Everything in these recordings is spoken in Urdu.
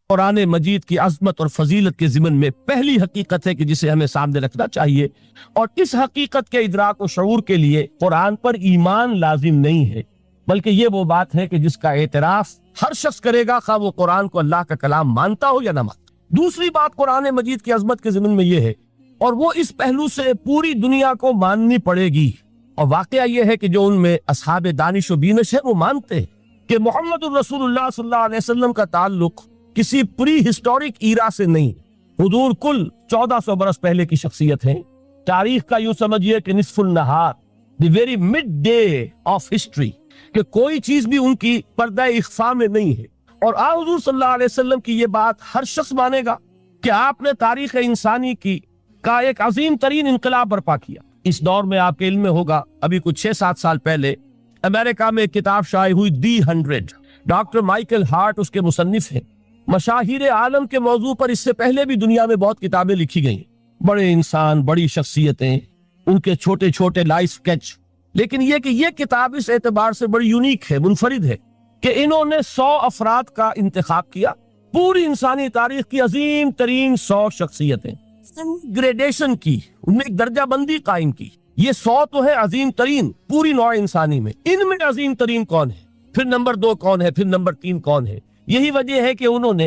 قرآن مجید کی عظمت اور فضیلت کے ضمن میں پہلی حقیقت ہے کہ جسے ہمیں سامنے رکھنا چاہیے، اور اس حقیقت کے ادراک و شعور کے لیے قرآن پر ایمان لازم نہیں ہے، بلکہ یہ وہ بات ہے کہ جس کا اعتراف ہر شخص کرے گا، خواہ وہ قرآن کو اللہ کا کلام مانتا ہو یا نہ مانتا۔ دوسری بات قرآن مجید کی عظمت کے ضمن میں یہ ہے، اور وہ اس پہلو سے پوری دنیا کو ماننی پڑے گی، اور واقعہ یہ ہے کہ جو ان میں اصحاب دانش و بینش ہے وہ مانتے ہیں کہ محمد الرسول اللہ صلی اللہ علیہ وسلم کا تعلق کسی پری ہسٹورک ایرا سے نہیں، حضور کل 1400 برس پہلے کی شخصیت ہیں، تاریخ کا یوں سمجھیے کہ نصف النہار، the very midday of history, کہ کوئی چیز بھی ان کی پردہ اخفاء میں نہیں ہے۔ اور حضور صلی اللہ علیہ وسلم کی یہ بات ہر شخص مانے گا کہ آپ نے تاریخ انسانی کا ایک عظیم ترین انقلاب برپا کیا۔ اس دور میں آپ کے علم میں ہوگا، ابھی کچھ 6-7 سال پہلے امریکہ میں ایک کتاب شائع ہوئی، دی 100، ڈاکٹر مائیکل ہارٹ اس کے مصنف ہیں۔ مشاہیر عالم کے موضوع پر اس سے پہلے بھی دنیا میں بہت کتابیں لکھی گئی، بڑے انسان، بڑی شخصیتیں، ان کے چھوٹے چھوٹے لائف سکیچ، لیکن یہ کتاب اس اعتبار سے بڑی یونیک ہے، منفرد ہے، کہ انہوں نے 100 افراد کا انتخاب کیا، پوری انسانی تاریخ کی عظیم ترین 100 شخصیتیں، گریڈیشن کی، ان میں ایک درجہ بندی قائم کی۔ یہ 100 تو ہے عظیم ترین پوری نوع انسانی میں، ان میں عظیم ترین کون ہے، پھر نمبر 2 کون ہے، پھر نمبر 3 کون ہے۔ یہی وجہ ہے کہ انہوں نے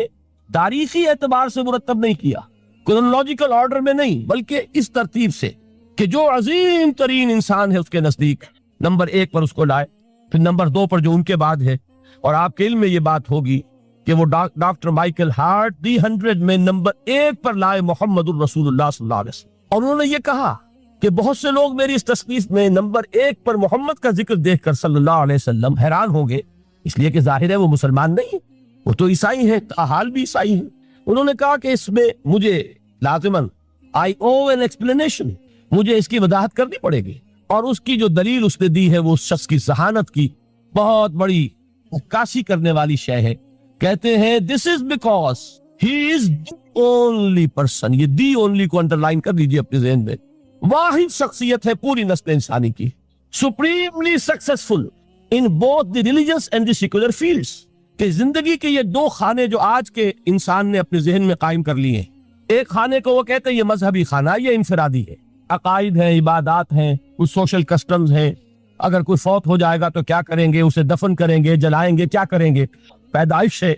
تاریخی اعتبار سے مرتب نہیں کیا، کرونالوجیکل آرڈر میں نہیں، بلکہ اس ترتیب سے کہ جو عظیم ترین انسان ہے اس کے نزدیک نمبر 1 پر اس کو لائے، پھر نمبر 2 پر جو ان کے بعد ہے۔ اور آپ کے علم میں یہ بات ہوگی کہ وہ ڈاکٹر مائیکل ہارٹ دی 100 میں نمبر 1 پر لائے محمد الرسول اللہ صلی اللہ علیہ وسلم، اور انہوں نے یہ کہا کہ بہت سے لوگ میری اس تصنیف میں نمبر 1 پر محمد کا ذکر دیکھ کر صلی اللہ علیہ وسلم حیران ہوں گے، اس لیے کہ ظاہر ہے وہ مسلمان نہیں، وہ تو عیسائی ہیں، حال بھی عیسائی ہیں۔ انہوں نے کہا کہ اس میں مجھے لازماً I owe an explanation، مجھے اس کی وضاحت کرنی پڑے گی، اور اس کی جو دلیل اس نے دی ہے وہ اس شخص کی ذہانت کی بہت بڑی عکاسی کرنے والی شے ہے۔ کہتے ہیں this is because he is the only person، یہ دی only کو انڈرلائن کر دیجئے اپنے ذہن میں، واحد شخصیت ہے پوری نسل انسانی کی، supremely successful in both the religious and the secular fields، کہ زندگی کے یہ 2 خانے جو آج کے انسان نے اپنے ذہن میں قائم کر لیے ہیں، ایک خانے کو وہ کہتے ہیں یہ مذہبی خانہ، یہ انفرادی ہے، عقائد ہیں، عبادات ہیں، کچھ سوشل کسٹمز ہیں، اگر کوئی فوت ہو جائے گا تو کیا کریں گے، اسے دفن کریں گے، جلائیں گے، کیا کریں گے، پیدائش ہے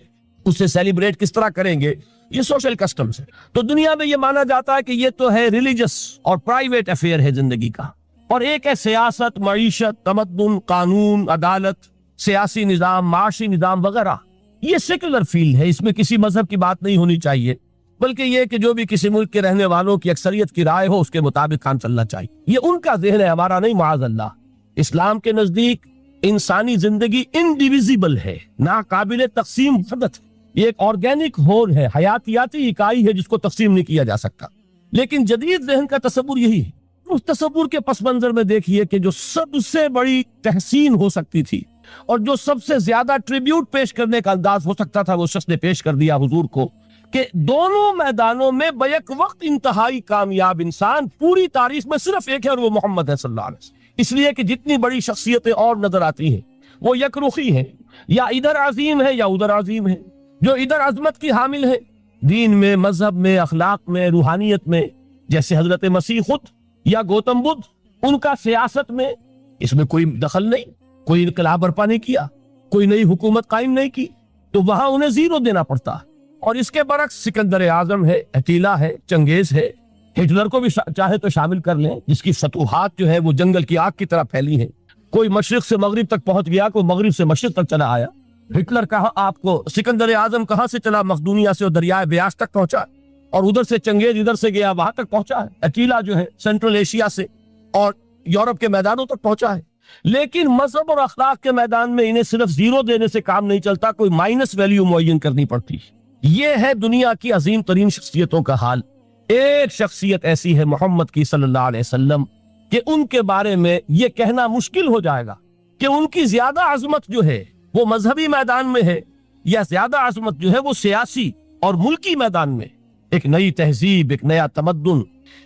اسے سیلیبریٹ کس طرح کریں گے، یہ سوشل کسٹمز ہے۔ تو دنیا میں یہ مانا جاتا ہے کہ یہ تو ہے ریلیجس اور پرائیویٹ افیئر ہے زندگی کا، اور ایک ہے سیاست، معیشت، تمدن، قانون، عدالت، سیاسی نظام، معاشی نظام وغیرہ، یہ سیکولر فیلڈ ہے، اس میں کسی مذہب کی بات نہیں ہونی چاہیے، بلکہ یہ کہ جو بھی کسی ملک کے رہنے والوں کی اکثریت کی رائے ہو اس کے مطابق کام چلنا چاہیے۔ یہ ان کا ذہن ہے، ہمارا نہیں، معاذ اللہ۔ اسلام کے نزدیک انسانی زندگی انڈیویزیبل ہے، ناقابل تقسیم وحدت ہے، یہ ایک آرگینک ہول ہے، حیاتیاتی اکائی ہے جس کو تقسیم نہیں کیا جا سکتا۔ لیکن جدید ذہن کا تصور یہی ہے۔ اس تصور کے پس منظر میں دیکھیے کہ جو سب سے بڑی تحسین ہو سکتی تھی اور جو سب سے زیادہ ٹریبیوٹ پیش کرنے کا انداز ہو سکتا تھا وہ شخص نے پیش کر دیا حضور کو، کہ دونوں میدانوں میں بیک وقت انتہائی کامیاب انسان پوری تاریخ میں صرف ایک ہے، اور وہ محمد ہے صلی اللہ علیہ وسلم۔ اس لیے کہ جتنی بڑی شخصیتیں اور نظر آتی ہیں وہ یک رخی ہیں، یا ادھر عظیم ہے یا ادھر عظیم ہے۔ جو ادھر عظمت کی حامل ہے دین میں، مذہب میں، اخلاق میں، روحانیت میں، جیسے حضرت مسیح خود یا گوتم بدھ، ان کا سیاست میں اس میں کوئی دخل نہیں، کوئی انقلاب برپا نہیں کیا، کوئی نئی حکومت قائم نہیں کی، تو وہاں انہیں 0 دینا پڑتا ہے۔ اور اس کے برعکس سکندر اعظم ہے، اٹیلا ہے، چنگیز ہے، ہٹلر کو بھی چاہے تو شامل کر لیں، جس کی فتوحات جو ہے وہ جنگل کی آگ کی طرح پھیلی ہیں، کوئی مشرق سے مغرب تک پہنچ گیا، کوئی مغرب سے مشرق تک چلا آیا۔ ہٹلر کہاں آپ کو سکندر اعظم کہاں سے چلا، مقدونیہ سے اور دریائے بیاس تک پہنچا، اور ادھر سے چنگیز ادھر سے گیا وہاں تک پہنچا ہے، اٹیلا جو ہے سینٹرل ایشیا سے اور یورپ کے میدانوں تک پہنچا ہے۔ لیکن مذہب اور اخلاق کے میدان میں انہیں صرف 0 دینے سے کام نہیں چلتا، کوئی مائنس ویلیو معین کرنی پڑتی۔ یہ ہے دنیا کی عظیم ترین شخصیتوں کا حال۔ ایک شخصیت ایسی ہے محمد کی صلی اللہ علیہ وسلم کہ ان کے بارے میں یہ کہنا مشکل ہو جائے گا کہ ان کی زیادہ عظمت جو ہے وہ مذہبی میدان میں ہے یا زیادہ عظمت جو ہے وہ سیاسی اور ملکی میدان میں۔ ایک نئی تہذیب، ایک نیا تمدن،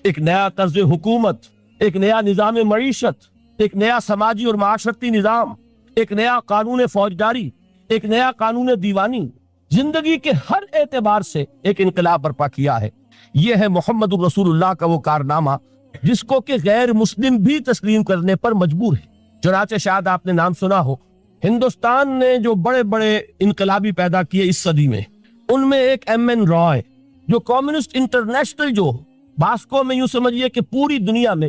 ایک نیا طرز حکومت، ایک نیا نظام معیشت، ایک نیا سماجی اور معاشرتی نظام، ایک نیا قانون فوجداری، ایک نیا قانون دیوانی، زندگی کے ہر اعتبار سے ایک انقلاب برپا کیا ہے۔ یہ ہے محمد الرسول اللہ کا وہ کارنامہ جس کو کہ غیر مسلم بھی تسلیم کرنے پر مجبور ہے۔ چنانچہ شاید آپ نے نام سنا ہو، ہندوستان نے جو بڑے بڑے انقلابی پیدا کیے اس صدی میں، ان میں ایک ایم این رائے، جو کمیونسٹ انٹرنیشنل، جو باسکو میں یوں سمجھیے کہ پوری دنیا میں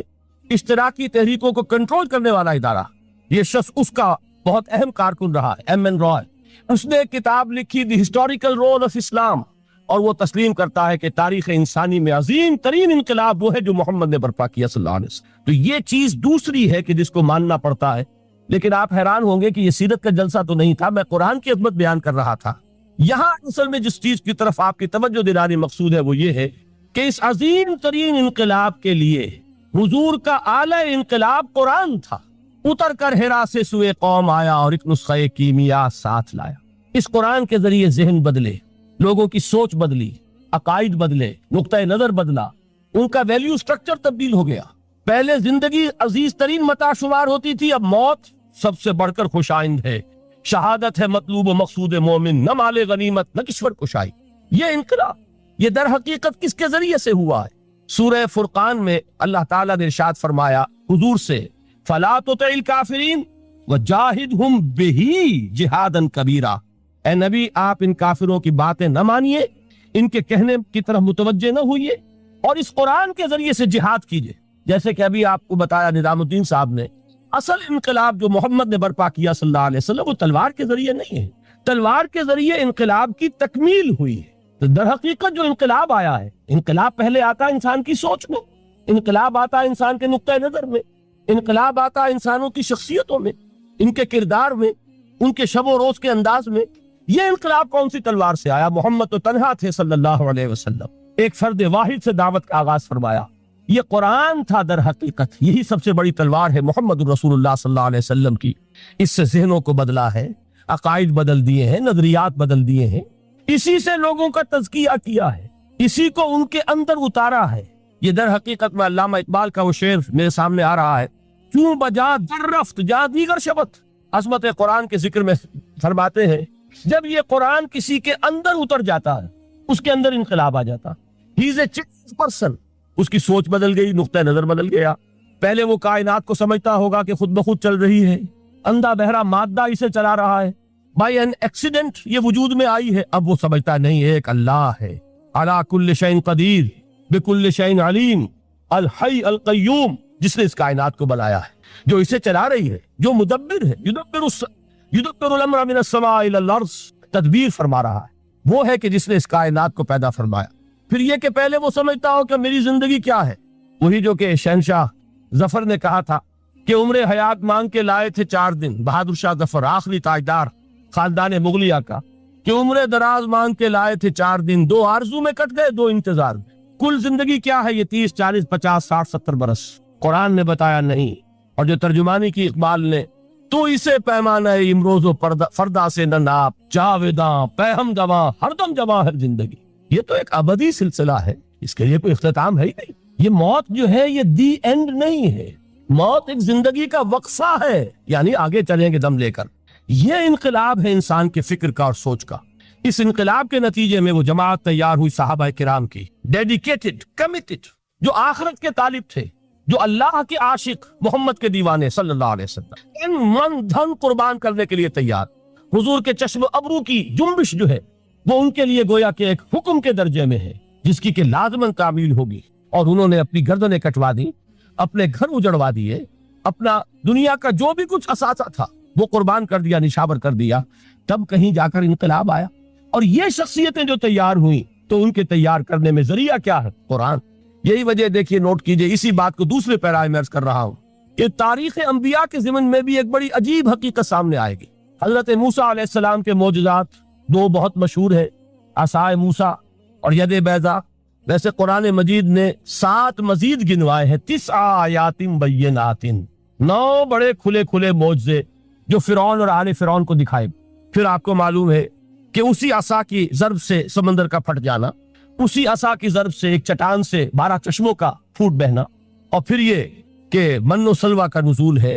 اشتراکی تحریکوں کو کنٹرول کرنے والا ادارہ، یہ شخص اس کا بہت اہم کارکن رہا ہے، ایم این رائے۔ اس نے ایک کتاب لکھی، دی ہسٹوریکل رول آف اسلام، اور وہ تسلیم کرتا ہے کہ تاریخ انسانی میں عظیم ترین انقلاب وہ ہے جو محمد نے برپا کیا صلی اللہ علیہ وسلم۔ تو یہ چیز دوسری ہے کہ جس کو ماننا پڑتا ہے۔ لیکن آپ حیران ہوں گے کہ یہ سیرت کا جلسہ تو نہیں تھا، میں قرآن کی عظمت بیان کر رہا تھا۔ یہاں اصل میں جس چیز کی طرف آپ کی توجہ دلانی مقصود ہے وہ یہ ہے کہ اس عظیم ترین انقلاب کے لیے حضور کا اعلی انقلاب قرآن تھا۔ اتر کر ہرا سے سوئے قوم آیا اور ایک نسخہ کیمیا ساتھ لایا۔ اس قرآن کے ذریعے ذہن بدلے، لوگوں کی سوچ بدلی، عقائد بدلے، نقطہ نظر بدلا، ان کا ویلیو سٹرکچر تبدیل ہو گیا۔ پہلے زندگی عزیز ترین متاع شمار ہوتی تھی، اب موت سب سے بڑھ کر خوش آئند ہے۔ شہادت ہے مطلوب و مقصود مومن، نہ مال غنیمت نہ کشور کشائی۔ یہ انقلاب یہ در حقیقت کس کے ذریعے سے ہوا ہے؟ سورہ فرقان میں اللہ تعالیٰ نے ارشاد فرمایا حضور سے، فَلَا تُطِعِ الْكَافِرِينَ وَجَاهِدْهُمْ بِهِ جِهَادًا كَبِيرًا۔ اے نبی، آپ ان کافروں کی باتیں نہ مانیے، ان کے کہنے کی طرف متوجہ نہ ہوئیے، اور اس قرآن کے ذریعے سے جہاد کیجئے۔ جیسے کہ ابھی آپ کو بتایا نظام الدین صاحب نے، اصل انقلاب جو محمد نے برپا کیا صلی اللہ علیہ وسلم وہ تلوار کے ذریعے نہیں ہے، تلوار کے ذریعے انقلاب کی تکمیل ہوئی ہے۔ تو در حقیقت جو انقلاب آیا ہے، انقلاب پہلے آتا ہے انسان کی سوچ میں، انقلاب آتا ہے انسان کے نقطہ نظر میں، انقلاب آتا ہے انسانوں کی شخصیتوں میں، ان کے کردار میں، ان کے شب و روز کے انداز میں۔ یہ انقلاب کون سی تلوار سے آیا؟ محمد تو تنہا تھے صلی اللہ علیہ وسلم، ایک فرد واحد سے دعوت کا آغاز فرمایا۔ یہ قرآن تھا در حقیقت، یہی سب سے بڑی تلوار ہے محمد الرسول اللہ صلی اللہ علیہ وسلم کی۔ اس سے ذہنوں کو بدلا ہے، عقائد بدل دیے ہیں، نظریات بدل دیے ہیں، اسی سے لوگوں کا تزکیہ کیا ہے، اسی کو ان کے اندر اتارا ہے۔ یہ در حقیقت میں علامہ اقبال کا وہ شعر میرے سامنے آ رہا ہے، کیوں بجا در رفت جا دیگر شبت۔ عظمت قرآن کے ذکر میں فرماتے ہیں جب یہ قرآن کسی کے اندر اتر جاتا ہے، اس کے اندر انقلاب آ جاتا۔ ہی از اے چینج پرسن، اس کی سوچ بدل گئی، نقطہ نظر بدل گیا۔ پہلے وہ کائنات کو سمجھتا ہوگا کہ خود بخود چل رہی ہے، اندھا بہرا مادہ اسے چلا رہا ہے، بائی این ایکسیڈنٹ یہ وجود میں آئی ہے۔ اب وہ سمجھتا نہیں، ایک اللہ ہے، علی کل شیء قدیر بکل شیء علیم، الحی القیوم، جس نے اس کائنات کو بنایا ہے، جو اسے چلا رہی ہے، جو مدبر ہے، یدبر الامر من السماء الى الارض، تدبیر فرما رہا ہے، وہ ہے کہ جس نے اس کائنات کو پیدا فرمایا۔ پھر یہ کہ پہلے وہ سمجھتا ہو کہ میری زندگی کیا ہے، وہی جو کہ شہنشاہ ظفر نے کہا تھا کہ عمر حیات مانگ کے لائے تھے 4 دن، بہادر شاہ ظفر آخری تاجدار خاندان مغلیہ کا، کہ عمر دراز مانگ کے لائے تھے 4 دن، 2 آرزو میں کٹ گئے 2 انتظار میں۔ کل زندگی کیا ہے؟ یہ 30 40 50 60 70 برس۔ قرآن نے بتایا نہیں، اور جو ترجمانی کی اقبال نے، تو اسے پیمانہ امروز و فردا سے نہ ناپ، جاویداں پہم جواں ہر دم جواں ہے زندگی۔ یہ تو ایک ابدی سلسلہ ہے، اس کے لیے کوئی اختتام ہے ہی نہیں۔ یہ موت جو ہے یہ دی اینڈ نہیں ہے، موت ایک زندگی کا وقفہ ہے، یعنی آگے چلیں گے دم لے کر۔ یہ انقلاب ہے انسان کے فکر کا اور سوچ کا۔ اس انقلاب کے نتیجے میں وہ جماعت تیار ہوئی صحابہ کرام کی، ڈیڈیکیٹڈ، کمیٹڈ، جو آخرت کے طالب تھے، جو اللہ کے عاشق، محمد کے دیوانے صلی اللہ علیہ وسلم، ان من دھن قربان کرنے کے لیے تیار۔ حضور کے چشم ابرو کی جنبش جو ہے وہ ان کے لیے گویا کہ ایک حکم کے درجے میں ہے، جس کی کہ لازماً تعمیل ہوگی۔ اور انہوں نے اپنی گردنیں کٹوا دی، اپنے گھر اجڑوا دیے، اپنا دنیا کا جو بھی کچھ اثاثہ تھا وہ قربان کر دیا، نشاور کر دیا۔ تب کہیں جا کر انقلاب آیا، اور یہ شخصیتیں جو تیار ہوئیں تو ان کے تیار کرنے میں ذریعہ کیا ہے؟ قرآن۔ یہی وجہ دیکھیے، نوٹ کیجئے، اسی بات کو دوسرے پیرائے میں عرض کر رہا ہوں کہ تاریخ انبیاء کے ضمن میں بھی ایک بڑی عجیب حقیقت سامنے آئے گی۔ حضرت موسیٰ علیہ السلام کے معجزات 2 بہت مشہور ہے، عصائے موسیٰ اور ید بیضاء۔ ویسے قرآن مجید نے 7 مزید گنوائے ہیں، 9 آیات بینات، 9 بڑے کھلے کھلے معجزے جو فرعون اور آل فرعون کو دکھائے۔ پھر آپ کو معلوم ہے کہ اسی عصا کی ضرب سے سمندر کا پھٹ جانا، اسی عصا کی ضرب سے ایک چٹان سے 12 چشموں کا پھوٹ بہنا، اور پھر یہ کہ من و سلوہ کا نزول ہے،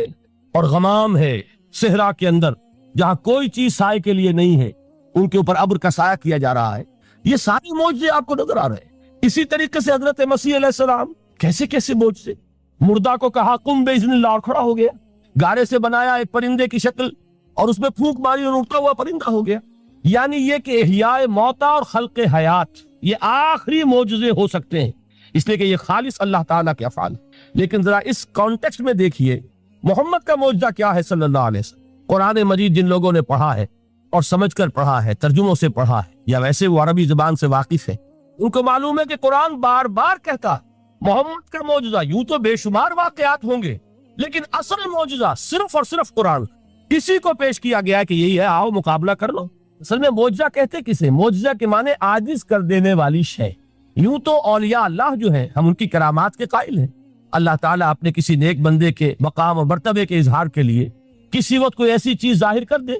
اور غمام ہے صحرا کے اندر جہاں کوئی چیز سائے کے لیے نہیں ہے، ان کے اوپر ابر کا سایہ کیا جا رہا ہے، یہ سارے معجزے آپ کو نظر آ رہے ہیں۔ اسی طریقے سے حضرت مسیح علیہ السلام کیسے کیسے معجزے، مردہ کو کہا قم باذن اللہ اور کھڑا ہو گیا، گارے سے بنایا ایک پرندے کی شکل اور اس میں پھونک ماری اور اڑتا ہوا پرندہ ہو گیا۔ یعنی یہ کہ احیاء موتا اور خلق حیات یہ آخری معجزے ہو سکتے ہیں، اس لیے کہ یہ خالص اللہ تعالیٰ کے افعال ہیں۔ لیکن ذرا اس کانٹیکسٹ میں دیکھیے محمد کا معجزہ کیا ہے صلی اللہ علیہ وسلم۔ قرآن مجید جن لوگوں نے پڑھا ہے اور سمجھ کر پڑھا ہے، ترجموں سے پڑھا ہے یا ویسے وہ عربی زبان سے واقف ہے، ان کو معلوم ہے کہ قرآن بار بار کہتا محمد کا معجزہ، یوں تو بے شمار واقعات ہوں گے لیکن اصل معجزہ صرف اور صرف قرآن، اسی کو پیش کیا گیا ہے کہ یہی ہے، آؤ مقابلہ کر لو۔ اصل میں معجزہ کہتے کسے؟ معجزہ کے معنی عاجز کر دینے والی شے۔ یوں تو اولیاء اللہ جو ہیں ہم ان کی کرامات کے قائل ہیں، اللہ تعالیٰ اپنے کسی نیک بندے کے مقام اور مرتبے کے اظہار کے لیے کسی وقت کوئی ایسی چیز ظاہر کر دے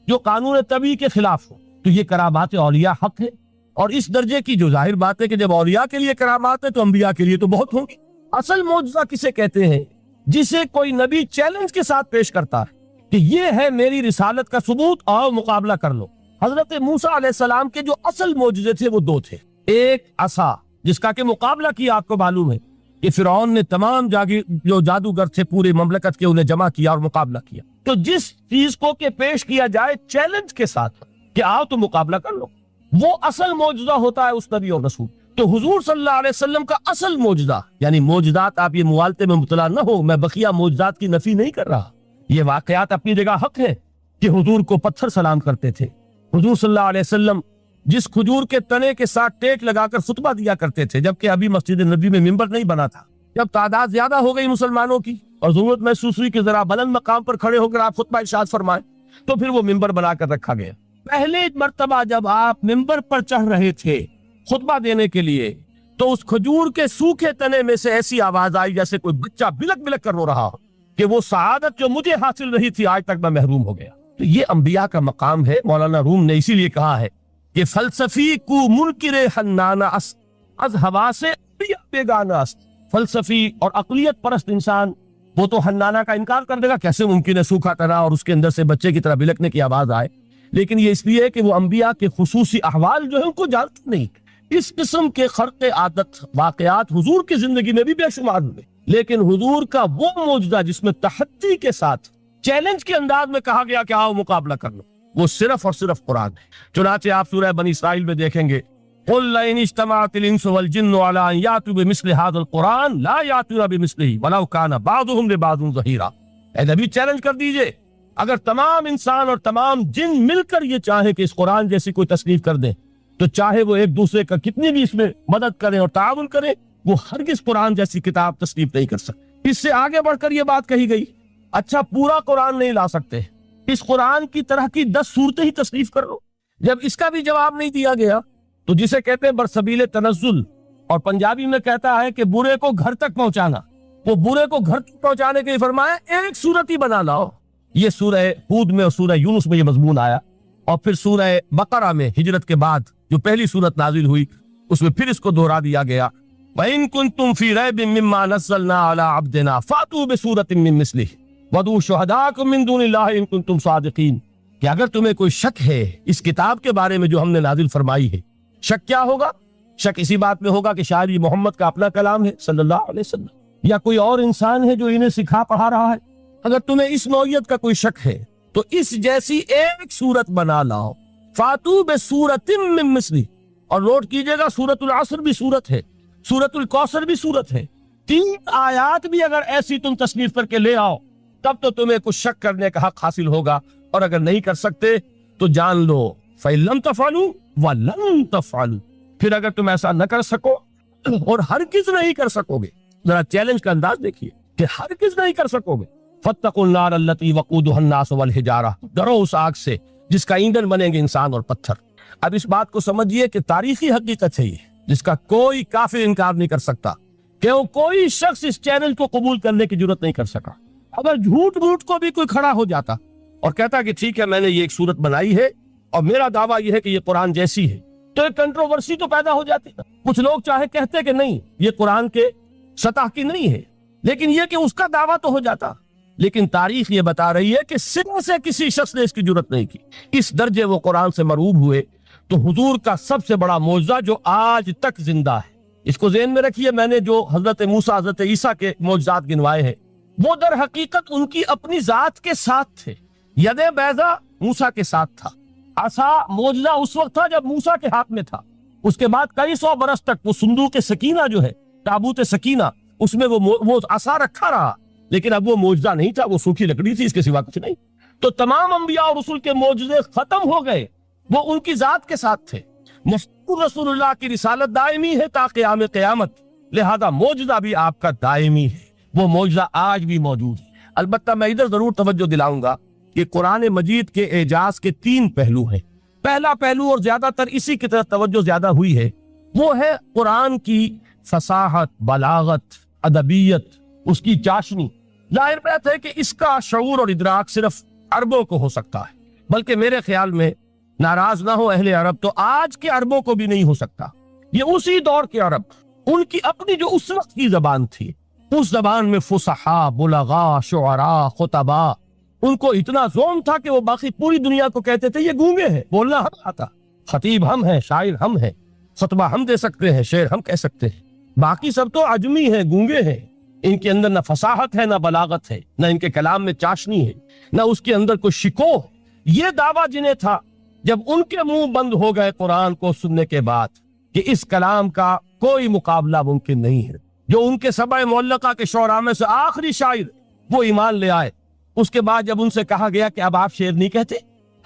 جو قانون طبیعی کے خلاف ہو، تو یہ کرامات اولیاء حق ہے۔ اور اس درجے کی جو ظاہر بات ہے کہ جب اولیاء کے لیے کرامات ہے تو انبیاء کے لیے تو بہت ہوں گی۔ اصل معجزہ کسے کہتے ہیں؟ جسے کوئی نبی چیلنج کے ساتھ پیش کرتا ہے کہ یہ ہے میری رسالت کا ثبوت، آؤ مقابلہ کر لو۔ حضرت موسیٰ علیہ السلام کے جو اصل معجزے تھے وہ دو تھے، ایک عصا جس کا کہ مقابلہ کیا، آپ کو معلوم ہے کہ فرعون نے تمام جو جادوگر تھے پورے مملکت کے انہیں جمع کیا اور مقابلہ کیا۔ تو جس چیز کو کہ پیش کیا جائے چیلنج کے ساتھ کہ آؤ تو مقابلہ کر لو، وہ اصل معجزہ ہوتا ہے اس نبی اور رسول۔ تو حضور صلی اللہ علیہ وسلم کا اصل معجزہ، یعنی معجزات، آپ یہ موالتے میں مبتلا نہ ہو، میں بقیہ معجزات کی نفی نہیں کر رہا، یہ واقعات اپنی جگہ حق ہے کہ حضور کو پتھر سلام کرتے تھے، حضور صلی اللہ علیہ وسلم جس کھجور کے تنے کے ساتھ ٹیک لگا کر خطبہ دیا کرتے تھے، جبکہ ابھی مسجد نبی میں ممبر نہیں بنا تھا، جب تعداد زیادہ ہو گئی مسلمانوں کی اور ضرورت محسوس ہوئی کہ ذرا بلند مقام پر کھڑے ہو کر آپ خطبہ ارشاد فرمائیں، تو پھر وہ ممبر بنا کر رکھا گیا۔ پہلے مرتبہ جب آپ ممبر پر چڑھ رہے تھے خطبہ دینے کے لیے تو اس کھجور کے سوکھے تنے میں سے ایسی آواز آئی جیسے کوئی بچہ بلک بلک کر رو رہا ہو کہ وہ سعادت جو مجھے حاصل رہی تھی آج تک میں محروم ہو گیا۔ تو یہ انبیاء کا مقام ہے۔ مولانا روم نے اسی لیے کہا ہے کہ فلسفی کو منکر حنانہ است، از ہوا سے بیگانہ است۔ فلسفی اور عقلیت پرست انسان وہ تو حنانہ کا انکار کر دے گا، کیسے ممکن ہے سوکھا تنا اور اس کے اندر سے بچے کی طرح بلکنے کی آواز آئے، لیکن یہ اس لیے کہ وہ انبیاء کے خصوصی احوال جو ہیں ان کو جانتے نہیں۔ اس قسم کے خرق عادت واقعات حضور کی زندگی میں بھی بے شمار ہوئے، لیکن حضور کا وہ معجزہ جس میں تحدی کے ساتھ چیلنج کے انداز میں کہا گیا کہ آؤ مقابلہ کر لو، وہ صرف اور صرف قرآن ہے۔ چنانچہ آپ سورہ بنی اسرائیل میں دیکھیں گے قُلْ لَئِنِ اجْتَمَعَتِ الْإِنسُ وَالْجِنُّ عَلَىٰ أَن يَأْتُوا بِمِثْلِ هَٰذَا الْقُرْآنِ لَا يَأْتُونَ بِمِثْلِهِ وَلَوْ كَانَ بَعْضُهُمْ لِبَعْضٍ ظَهِيرًا۔ اے نبی چیلنج کر دیجئے، اگر تمام انسان اور تمام جن مل کر یہ چاہیں کہ اس قرآن جیسی کوئی تصنیف کر دیں، تو چاہے وہ ایک دوسرے کا کتنی بھی اس میں مدد کریں اور تعاون کریں، وہ ہرگز قرآن جیسی کتاب تصنیف نہیں کر سکتے۔ اس سے آگے بڑھ کر یہ بات کہی گئی، اچھا پورا قرآن نہیں لا سکتے، اس قرآن کی طرح کی 10 صورتیں ہی تصنیف کر لو۔ جب اس کا بھی جواب نہیں دیا گیا تو جسے کہتے ہیں برسبیل تنزل، اور پنجابی میں کہتا ہے کہ برے کو گھر تک پہنچانا، وہ برے کو گھر تک پہنچانے کے لیے فرمایا ایک صورت ہی بنا لاؤ۔ یہ سورہ ہود میں اور سورہ یونس میں یہ مضمون آیا، اور پھر سورہ بقرہ میں ہجرت کے بعد جو پہلی صورت نازل ہوئی اس میں پھر اس کو دہرا دیا گیا، وَإِن كُنتُمْ فِي رَيْبٍ مِّمَّا نَزَّلْنَا عَلَىٰ عَبْدِنَا فَأْتُوا بِسُورَةٍ مِّن مِّثْلِهِ وَادْعُوا شُهَدَاءَكُم مِّن دُونِ اللَّهِ إِن كُنتُمْ صَادِقِينَ۔ کہ اگر تمہیں کوئی شک ہے اس کتاب کے بارے میں جو ہم نے نازل فرمائی ہے، شک کیا ہوگا؟ شک اسی بات میں ہوگا کہ شاید یہ محمد کا اپنا کلام ہے صلی اللہ علیہ وسلم، یا کوئی اور انسان ہے جو انہیں سکھا پڑھا رہا ہے۔ اگر تمہیں اس نوعیت کا کوئی شک ہے تو اس جیسی ایک صورت بنا لاؤ، فاتو بسورۃ من مثلہ، اور نوٹ کیجئے گا سورۃ العصر بھی صورت ہے، سورۃ الکوثر بھی صورت ہے، 3 آیات بھی اگر ایسی تم تصنیف کر کے لے آؤ تب تو تمہیں کچھ شک کرنے کا حق حاصل ہوگا، اور اگر نہیں کر سکتے تو جان لو فَإِن لَمْ تَفْعَلُوا وَلَن تَفْعَلُوا، پھر اگر تم ایسا نہ کر سکو اور ہرگز نہیں کر سکو گے، ذرا چیلنج کا انداز دیکھیے کہ ہرگز نہیں کر سکو گے، فَاتَّقُوا النَّارَ الَّتِي وَقُودُهَا النَّاسُ وَالْحِجَارَةُ، ڈرو اس آگ سے جس کا ایندھن بنیں گے انسان اور پتھر۔ اب اس بات کو سمجھیے کہ تاریخی حقیقت ہے یہ، جس کا کوئی کافر انکار نہیں کر سکتا، کہ کوئی شخص اس چیلنج کو قبول کرنے کی جرت نہیں کر سکا۔ اگر جھوٹ موٹ کو بھی کوئی کھڑا ہو جاتا اور کہتا کہ ٹھیک ہے میں نے یہ ایک صورت بنائی ہے اور میرا دعویٰ یہ ہے کہ یہ قرآن جیسی ہے، تو ایک کنٹروورسی تو پیدا ہو جاتی نا۔ کچھ لوگ چاہے کہتے کہ نہیں یہ قرآن کے سطح کی نہیں ہے، لیکن یہ کہ اس کا دعویٰ تو ہو جاتا، لیکن تاریخ یہ بتا رہی ہے کہ سرے سے کسی شخص نے اس کی جرت نہیں کی. اس درجے وہ قرآن سے مرعوب ہوئے. تو حضور کا سب سے بڑا معجزہ جو آج تک زندہ ہے، اس کو ذہن میں رکھیے، میں نے جو حضرت موسیٰ حضرت عیسیٰ کے معجزات گنوائے ہیں وہ در حقیقت ان کی اپنی ذات کے ساتھ تھے. ید بیضا موسیٰ کے ساتھ تھا. عصا معجزہ اس وقت تھا جب موسیٰ کے ہاتھ میں تھا. اس کے بعد کئی سو برس تک وہ صندوق سکینہ جو ہے، تابوت سکینہ، اس میں وہ عصا رکھا رہا، لیکن اب وہ معجزہ نہیں تھا، وہ سوکھی لکڑی تھی، اس کے سوا کچھ نہیں. تو تمام انبیاء اور رسول کے معجزے ختم ہو گئے، وہ ان کی ذات کے ساتھ تھے. محمد رسول اللہ کی رسالت دائمی ہے تا قیام قیامت، لہذا معجزہ بھی آپ کا دائمی ہے. وہ معجزہ آج بھی موجود ہے. البتہ میں ادھر ضرور توجہ دلاؤں گا کہ قرآن مجید کے اعجاز کے 3 پہلو ہیں. پہلا پہلو، اور زیادہ تر اسی کی طرف توجہ زیادہ ہوئی ہے، وہ ہے قرآن کی فصاحت، بلاغت، ادبیت، اس کی چاشنی. ظاہر بات ہے کہ اس کا شعور اور ادراک صرف عربوں کو ہو سکتا ہے، بلکہ میرے خیال میں ناراض نہ ہو اہل عرب، تو آج کے عربوں کو بھی نہیں ہو سکتا. یہ اسی دور کے عرب، ان کی اپنی جو اس وقت کی زبان تھی، اس زبان میں فصحاء، بلغاء، شعراء، خطباء، ان کو اتنا ذوق تھا کہ وہ باقی پوری دنیا کو کہتے تھے یہ گونگے ہیں، بولنا ہم آتا، خطیب ہم ہیں، شاعر ہم ہیں، خطبہ ہم دے سکتے ہیں، شعر ہم کہہ سکتے ہیں، باقی سب تو عجمی ہیں، گونگے ہیں. ان کے اندر نہ فصاحت ہے، نہ بلاغت ہے، نہ ان کے کلام میں چاشنی ہے، نہ اس کے اندر کوئی شکوہ. یہ دعویٰ جنہیں تھا، جب ان کے منہ بند ہو گئے قرآن کو سننے کے بعد کہ اس کلام کا کوئی مقابلہ ممکن نہیں ہے، جو ان کے سبع معلقہ کے شعراء میں سے آخری شاعر وہ ایمان لے آئے. اس کے بعد جب ان سے کہا گیا کہ اب آپ شعر نہیں کہتے،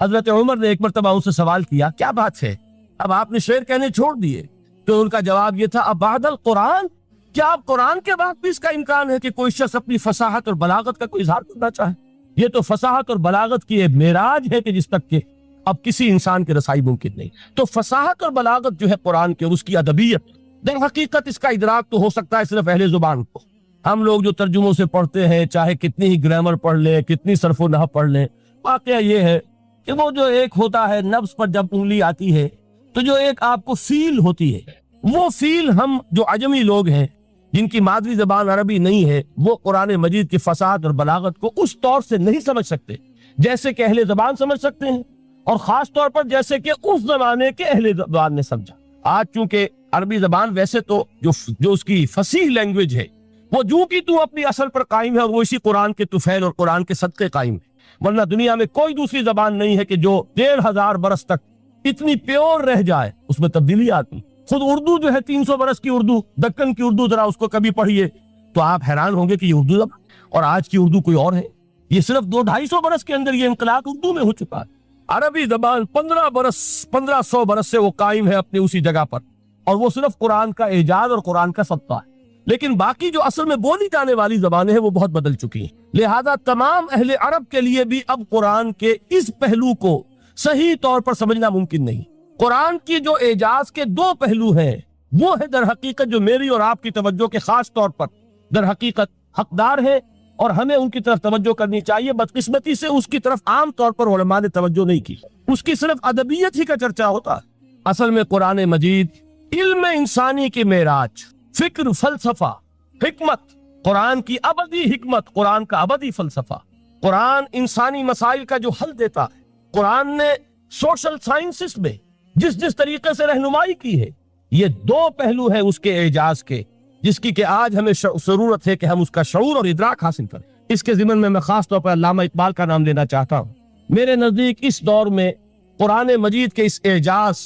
حضرت عمر نے ایک مرتبہ ان سے سوال کیا، کیا بات ہے، اب آپ نے شعر کہنے چھوڑ دیے؟ تو ان کا جواب یہ تھا، اب بعد القرآن، کیا اب قرآن کے بعد بھی اس کا امکان ہے کہ کوئی شخص اپنی فصاحت اور بلاغت کا کوئی اظہار کرنا چاہے؟ یہ تو فصاحت اور بلاغت کی ایک معراج ہے کہ جس تک کہ اب کسی انسان کی رسائی ممکن نہیں. تو فصاحت اور بلاغت جو ہے قرآن کے، اس کی ادبیت، در حقیقت اس کا ادراک تو ہو سکتا ہے صرف اہل زبان کو. ہم لوگ جو ترجموں سے پڑھتے ہیں، چاہے کتنی ہی گرامر پڑھ لیں، کتنی صرف و نحو پڑھ لیں، واقعہ یہ ہے کہ وہ جو ایک ہوتا ہے نفس پر جب انگلی آتی ہے تو جو ایک آپ کو فیل ہوتی ہے، وہ فیل ہم جو عجمی لوگ ہیں جن کی مادری زبان عربی نہیں ہے، وہ قرآن مجید کی فصاحت اور بلاغت کو اس طور سے نہیں سمجھ سکتے جیسے کہ اہل زبان سمجھ سکتے ہیں، اور خاص طور پر جیسے کہ اس زمانے کے اہل زبان نے سمجھا. آج چونکہ عربی زبان ویسے تو جو اس کی فصیح لینگویج ہے، وہ جو کہ تو اپنی اصل پر قائم ہے، اور وہ اسی قرآن کے طفیل اور قرآن کے صدقے قائم ہے. ورنہ دنیا میں کوئی دوسری زبان نہیں ہے کہ جو 1500 برس تک اتنی پیور رہ جائے، اس میں تبدیلی آتی. خود اردو جو ہے 300 برس کی اردو، دکن کی اردو، ذرا اس کو کبھی پڑھیے تو آپ حیران ہوں گے کہ یہ اردو زبان اور آج کی اردو کوئی اور ہے. یہ صرف 200-250 برس کے اندر یہ انقلاب اردو میں ہو چکا ہے. عربی زبان 1500 برس سے وہ قائم ہے اپنی اسی جگہ پر، اور وہ صرف قرآن کا اعجاز اور قرآن کا صدقہ ہے. لیکن باقی جو اصل میں بولی جانے والی زبانیں ہیں وہ بہت بدل چکی ہیں. لہذا تمام اہل عرب کے لیے بھی اب قرآن کے اس پہلو کو صحیح طور پر سمجھنا ممکن نہیں. قرآن کی جو اعجاز کے 2 پہلو ہیں، وہ ہے در حقیقت جو میری اور آپ کی توجہ کے خاص طور پر در حقیقت حقدار ہے، اور ہمیں ان کی طرف توجہ کرنی چاہیے. بدقسمتی سے اس کی طرف عام طور پر علماء نے توجہ نہیں کی، اس کی صرف ادبیت ہی کا چرچا ہوتا ہے. اصل میں قرآن مجید علم انسانی کی معراج، فکر، فلسفہ، حکمت، قرآن کی ابدی حکمت، قرآن کا ابدی فلسفہ، قرآن انسانی مسائل کا جو حل دیتا ہے. قرآن نے سوشل سائنسز میں جس طریقے سے رہنمائی کی ہے، یہ 2 پہلو ہیں اس کے اعجاز کے، جس کی کہ آج ہمیں ضرورت ہے کہ ہم اس کا شعور اور ادراک حاصل کریں. اس کے ضمن میں خاص طور پر علامہ اقبال کا نام لینا چاہتا ہوں. میرے نزدیک اس دور میں قرآن مجید کے اس اعجاز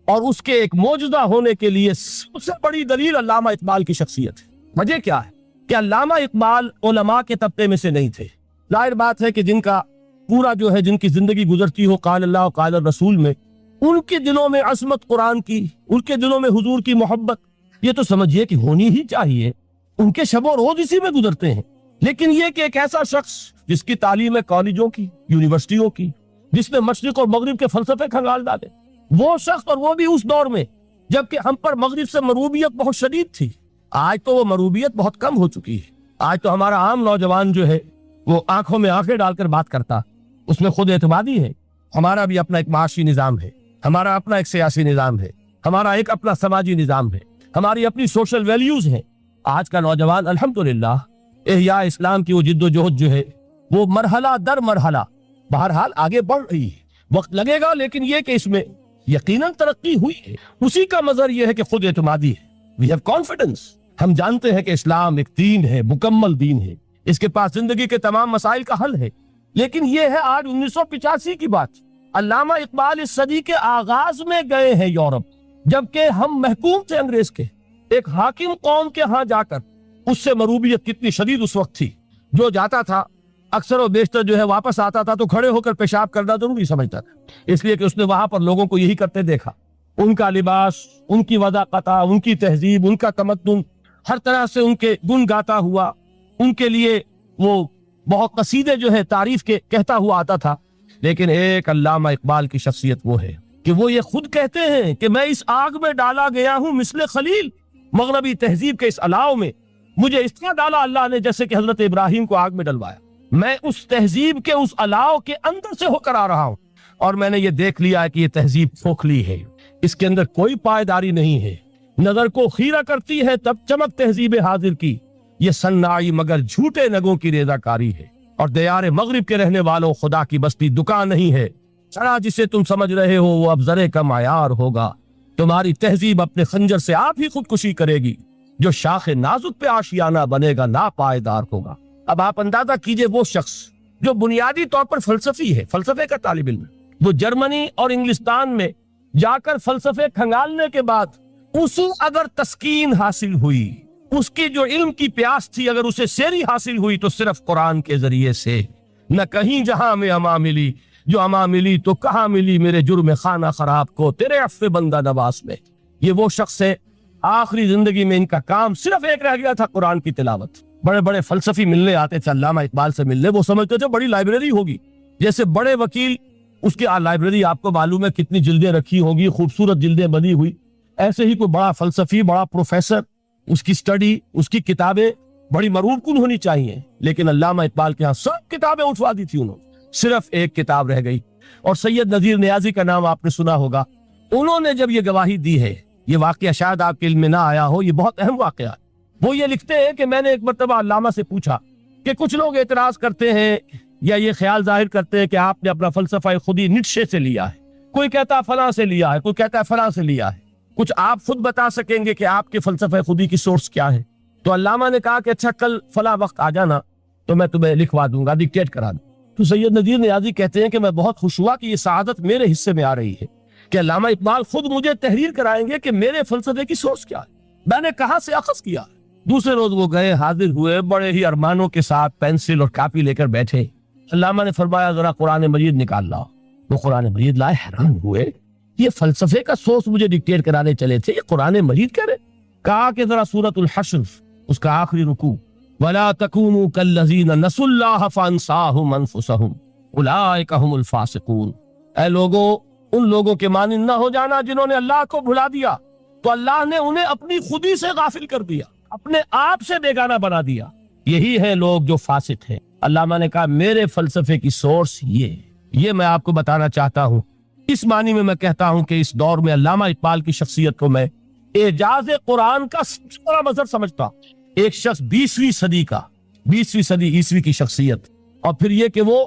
اور اس کے ایک معجزہ ہونے کے لیے سب سے بڑی دلیل علامہ اقبال کی شخصیت ہے. وجہ کیا ہے کہ علامہ اقبال علماء کے طبقے میں سے نہیں تھے. ظاہر بات ہے کہ جن کا پورا جو ہے، جن کی زندگی گزرتی ہو قال اللہ و قال الرسول میں، ان کے دلوں میں عظمت قرآن کی، ان کے دلوں میں حضور کی محبت، یہ تو سمجھیے کہ ہونی ہی چاہیے. ان کے شب و روز اسی میں گزرتے ہیں. لیکن یہ کہ ایک ایسا شخص جس کی تعلیم ہے کالجوں کی، یونیورسٹیوں کی، جس نے مشرق اور مغرب کے فلسفے کھنگال ڈالے، وہ شخص، اور وہ بھی اس دور میں جبکہ ہم پر مغرب سے مروبیت بہت شدید تھی. آج تو وہ مروبیت بہت کم ہو چکی ہے. آج تو ہمارا عام نوجوان جو ہے وہ آنکھوں میں آنکھیں ڈال کر بات کرتا، اس میں خود اعتمادی ہے. ہمارا بھی اپنا ایک معاشی نظام ہے، ہمارا اپنا ایک سیاسی نظام ہے، ہمارا ایک اپنا سماجی نظام ہے، ہماری اپنی سوشل ویلیوز ہیں. آج کا نوجوان الحمدللہ احیاء اسلام کی وہ جد و جہد جو ہے وہ مرحلہ در مرحلہ بہرحال آگے بڑھ رہی ہے. وقت لگے گا لیکن یہ کہ اس میں یقیناً ترقی ہوئی ہے. اسی کا مظہر یہ ہے کہ خود اعتمادی ہے. We have confidence. ہم جانتے ہیں کہ اسلام ایک دین ہے, مکمل دین ہے, اس کے پاس زندگی کے تمام مسائل کا حل ہے. لیکن یہ ہے آج 1985 کی بات. علامہ اقبال اس صدی کے آغاز میں گئے ہیں یورپ, جبکہ ہم محکوم تھے انگریز کے. ایک حاکم قوم کے ہاں جا کر, اس سے مروبیت کتنی شدید اس وقت تھی, جو جاتا تھا اکثر و بیشتر جو ہے واپس آتا تھا تو کھڑے ہو کر پیشاب کرنا ضروری سمجھتا تھا, اس لیے کہ اس نے وہاں پر لوگوں کو یہی کرتے دیکھا. ان کا لباس, ان کی وضاقت, ان کی تہذیب, ان کا تمدن, ہر طرح سے ان کے گن گاتا ہوا, ان کے لیے وہ بہت قصیدے جو ہے تعریف کے کہتا ہوا آتا تھا. لیکن ایک علامہ اقبال کی شخصیت وہ ہے کہ وہ یہ خود کہتے ہیں کہ میں اس آگ میں ڈالا گیا ہوں مثل خلیل. مغربی تہذیب کے اس الاؤ میں مجھے اس طرح ڈالا اللہ نے جیسے کہ حضرت ابراہیم کو آگ میں ڈلوایا. میں اس تہذیب کے اس الاؤ کے اندر سے ہو کر آ رہا ہوں, اور میں نے یہ دیکھ لیا ہے کہ یہ تہذیب کھوکھلی ہے, اس کے اندر کوئی پائیداری نہیں ہے. نظر کو خیرہ کرتی ہے تب چمک تہذیب حاضر کی, یہ سنائی مگر جھوٹے نگوں کی ریزہ کاری ہے. اور دیار مغرب کے رہنے والوں خدا کی بستی دکان نہیں ہے. چرا جسے تم سمجھ رہے ہو وہ اب ذرے کا معیار ہوگا. تمہاری تہذیب اپنے خنجر سے آپ ہی خودکشی کرے گی. جو شاخ نازک پہ آشیانہ بنے گا ناپائیدار ہوگا. اب آپ اندازہ کیجئے وہ شخص جو بنیادی طور پر فلسفی ہے, فلسفے کا طالب علم, وہ جرمنی اور انگلستان میں جا کر فلسفے کھنگالنے کے بعد اسے اگر تسکین حاصل ہوئی, اس کی جو علم کی پیاس تھی اگر اسے سیری حاصل ہوئی تو صرف قرآن کے ذریعے سے. نہ کہیں جہاں میں اما ملی, جو اما ملی تو کہاں ملی میرے جرم خانہ خراب کو تیرے عفو بندہ نواز میں. یہ وہ شخص ہے آخری زندگی میں ان کا کام صرف ایک رہ گیا تھا, قرآن کی تلاوت. بڑے بڑے فلسفی ملنے آتے تھے علامہ اقبال سے ملنے, وہ سمجھتے تھے بڑی لائبریری ہوگی, جیسے بڑے وکیل اس کی لائبریری آپ کو معلوم ہے کتنی جلدیں رکھی ہوگی, خوبصورت جلدیں بنی ہوئی, ایسے ہی کوئی بڑا فلسفی, بڑا پروفیسر, اس کی سٹڈی, اس کی کتابیں بڑی مرغوب کن ہونی چاہیے. لیکن علامہ اقبال کے ہاں سب کتابیں اٹھوا دی تھی انہوں نے, صرف ایک کتاب رہ گئی. اور سید نذیر نیازی کا نام آپ نے سنا ہوگا. انہوں نے جب یہ گواہی دی ہے, یہ واقعہ شاید آپ کے علم میں نہ آیا ہو, یہ بہت اہم واقعہ ہے. وہ یہ لکھتے ہیں کہ میں نے ایک مرتبہ علامہ سے پوچھا کہ کچھ لوگ اعتراض کرتے ہیں یا یہ خیال ظاہر کرتے ہیں کہ آپ نے اپنا فلسفہ خودی نیٹشے سے لیا ہے, کوئی کہتا ہے فلاں سے لیا ہے, کوئی کہتا ہے فلاں سے لیا ہے, کچھ آپ خود بتا سکیں گے کہ آپ کے فلسفہ خودی کی سورس کیا ہے؟ تو علامہ نے کہا کہ اچھا کل فلاں وقت آ جانا تو میں تمہیں لکھوا دوں گا, ڈکٹیٹ کرا دوں. تو سید نذیر نیازی کہتے ہیں کہ میں بہت خوش ہوا کہ یہ سعادت میرے حصے میں آ رہی ہے کہ علامہ اقبال خود مجھے تحریر کرائیں گے کہ میرے فلسفے کی سورس کیا ہے. میں نے کہاں سے اخذ کیا. دوسرے روز وہ گئے, حاضر ہوئے, بڑے ہی ارمانوں کے ساتھ پینسل اور کاپی لے کر بیٹھے. علامہ نے فرمایا ذرا قرآن مجید نکال لاؤ. وہ قرآن مجید لائے, حیران ہوئے, یہ فلسفے کا سورس مجھے ڈکٹیٹ کرانے چلے تھے, یہ قرآن مجید کہہ رہے. کہا کہ ذرا سورۃ الحشر اس کا آخری رکوع, وَلَا تَكُونُوا كَالَّذِينَ نَسُوا اللَّهَ فَأَنسَاهُمْ أَنفُسَهُمْ أُولَٰئِكَ هُمُ الْفَاسِقُونَ. اے لوگو, ان لوگوں کے مانند نہ ہو جانا جنہوں نے اللہ کو بھلا دیا تو اللہ نے انہیں اپنی خودی سے غافل کر دیا, اپنے آپ سے بیگانہ بنا دیا. یہی ہیں لوگ جو فاسق ہیں. علامہ نے کہا میرے فلسفے کی سورس یہ میں آپ کو بتانا چاہتا ہوں. اس معنی میں میں کہتا ہوں کہ اس دور میں علامہ اقبال کی شخصیت کو میں اعجاز قرآن کا سب سے بڑا مظہر سمجھتا ہوں. ایک شخص 20ویں صدی کا, 20ویں صدی عیسوی کی شخصیت, اور پھر یہ کہ وہ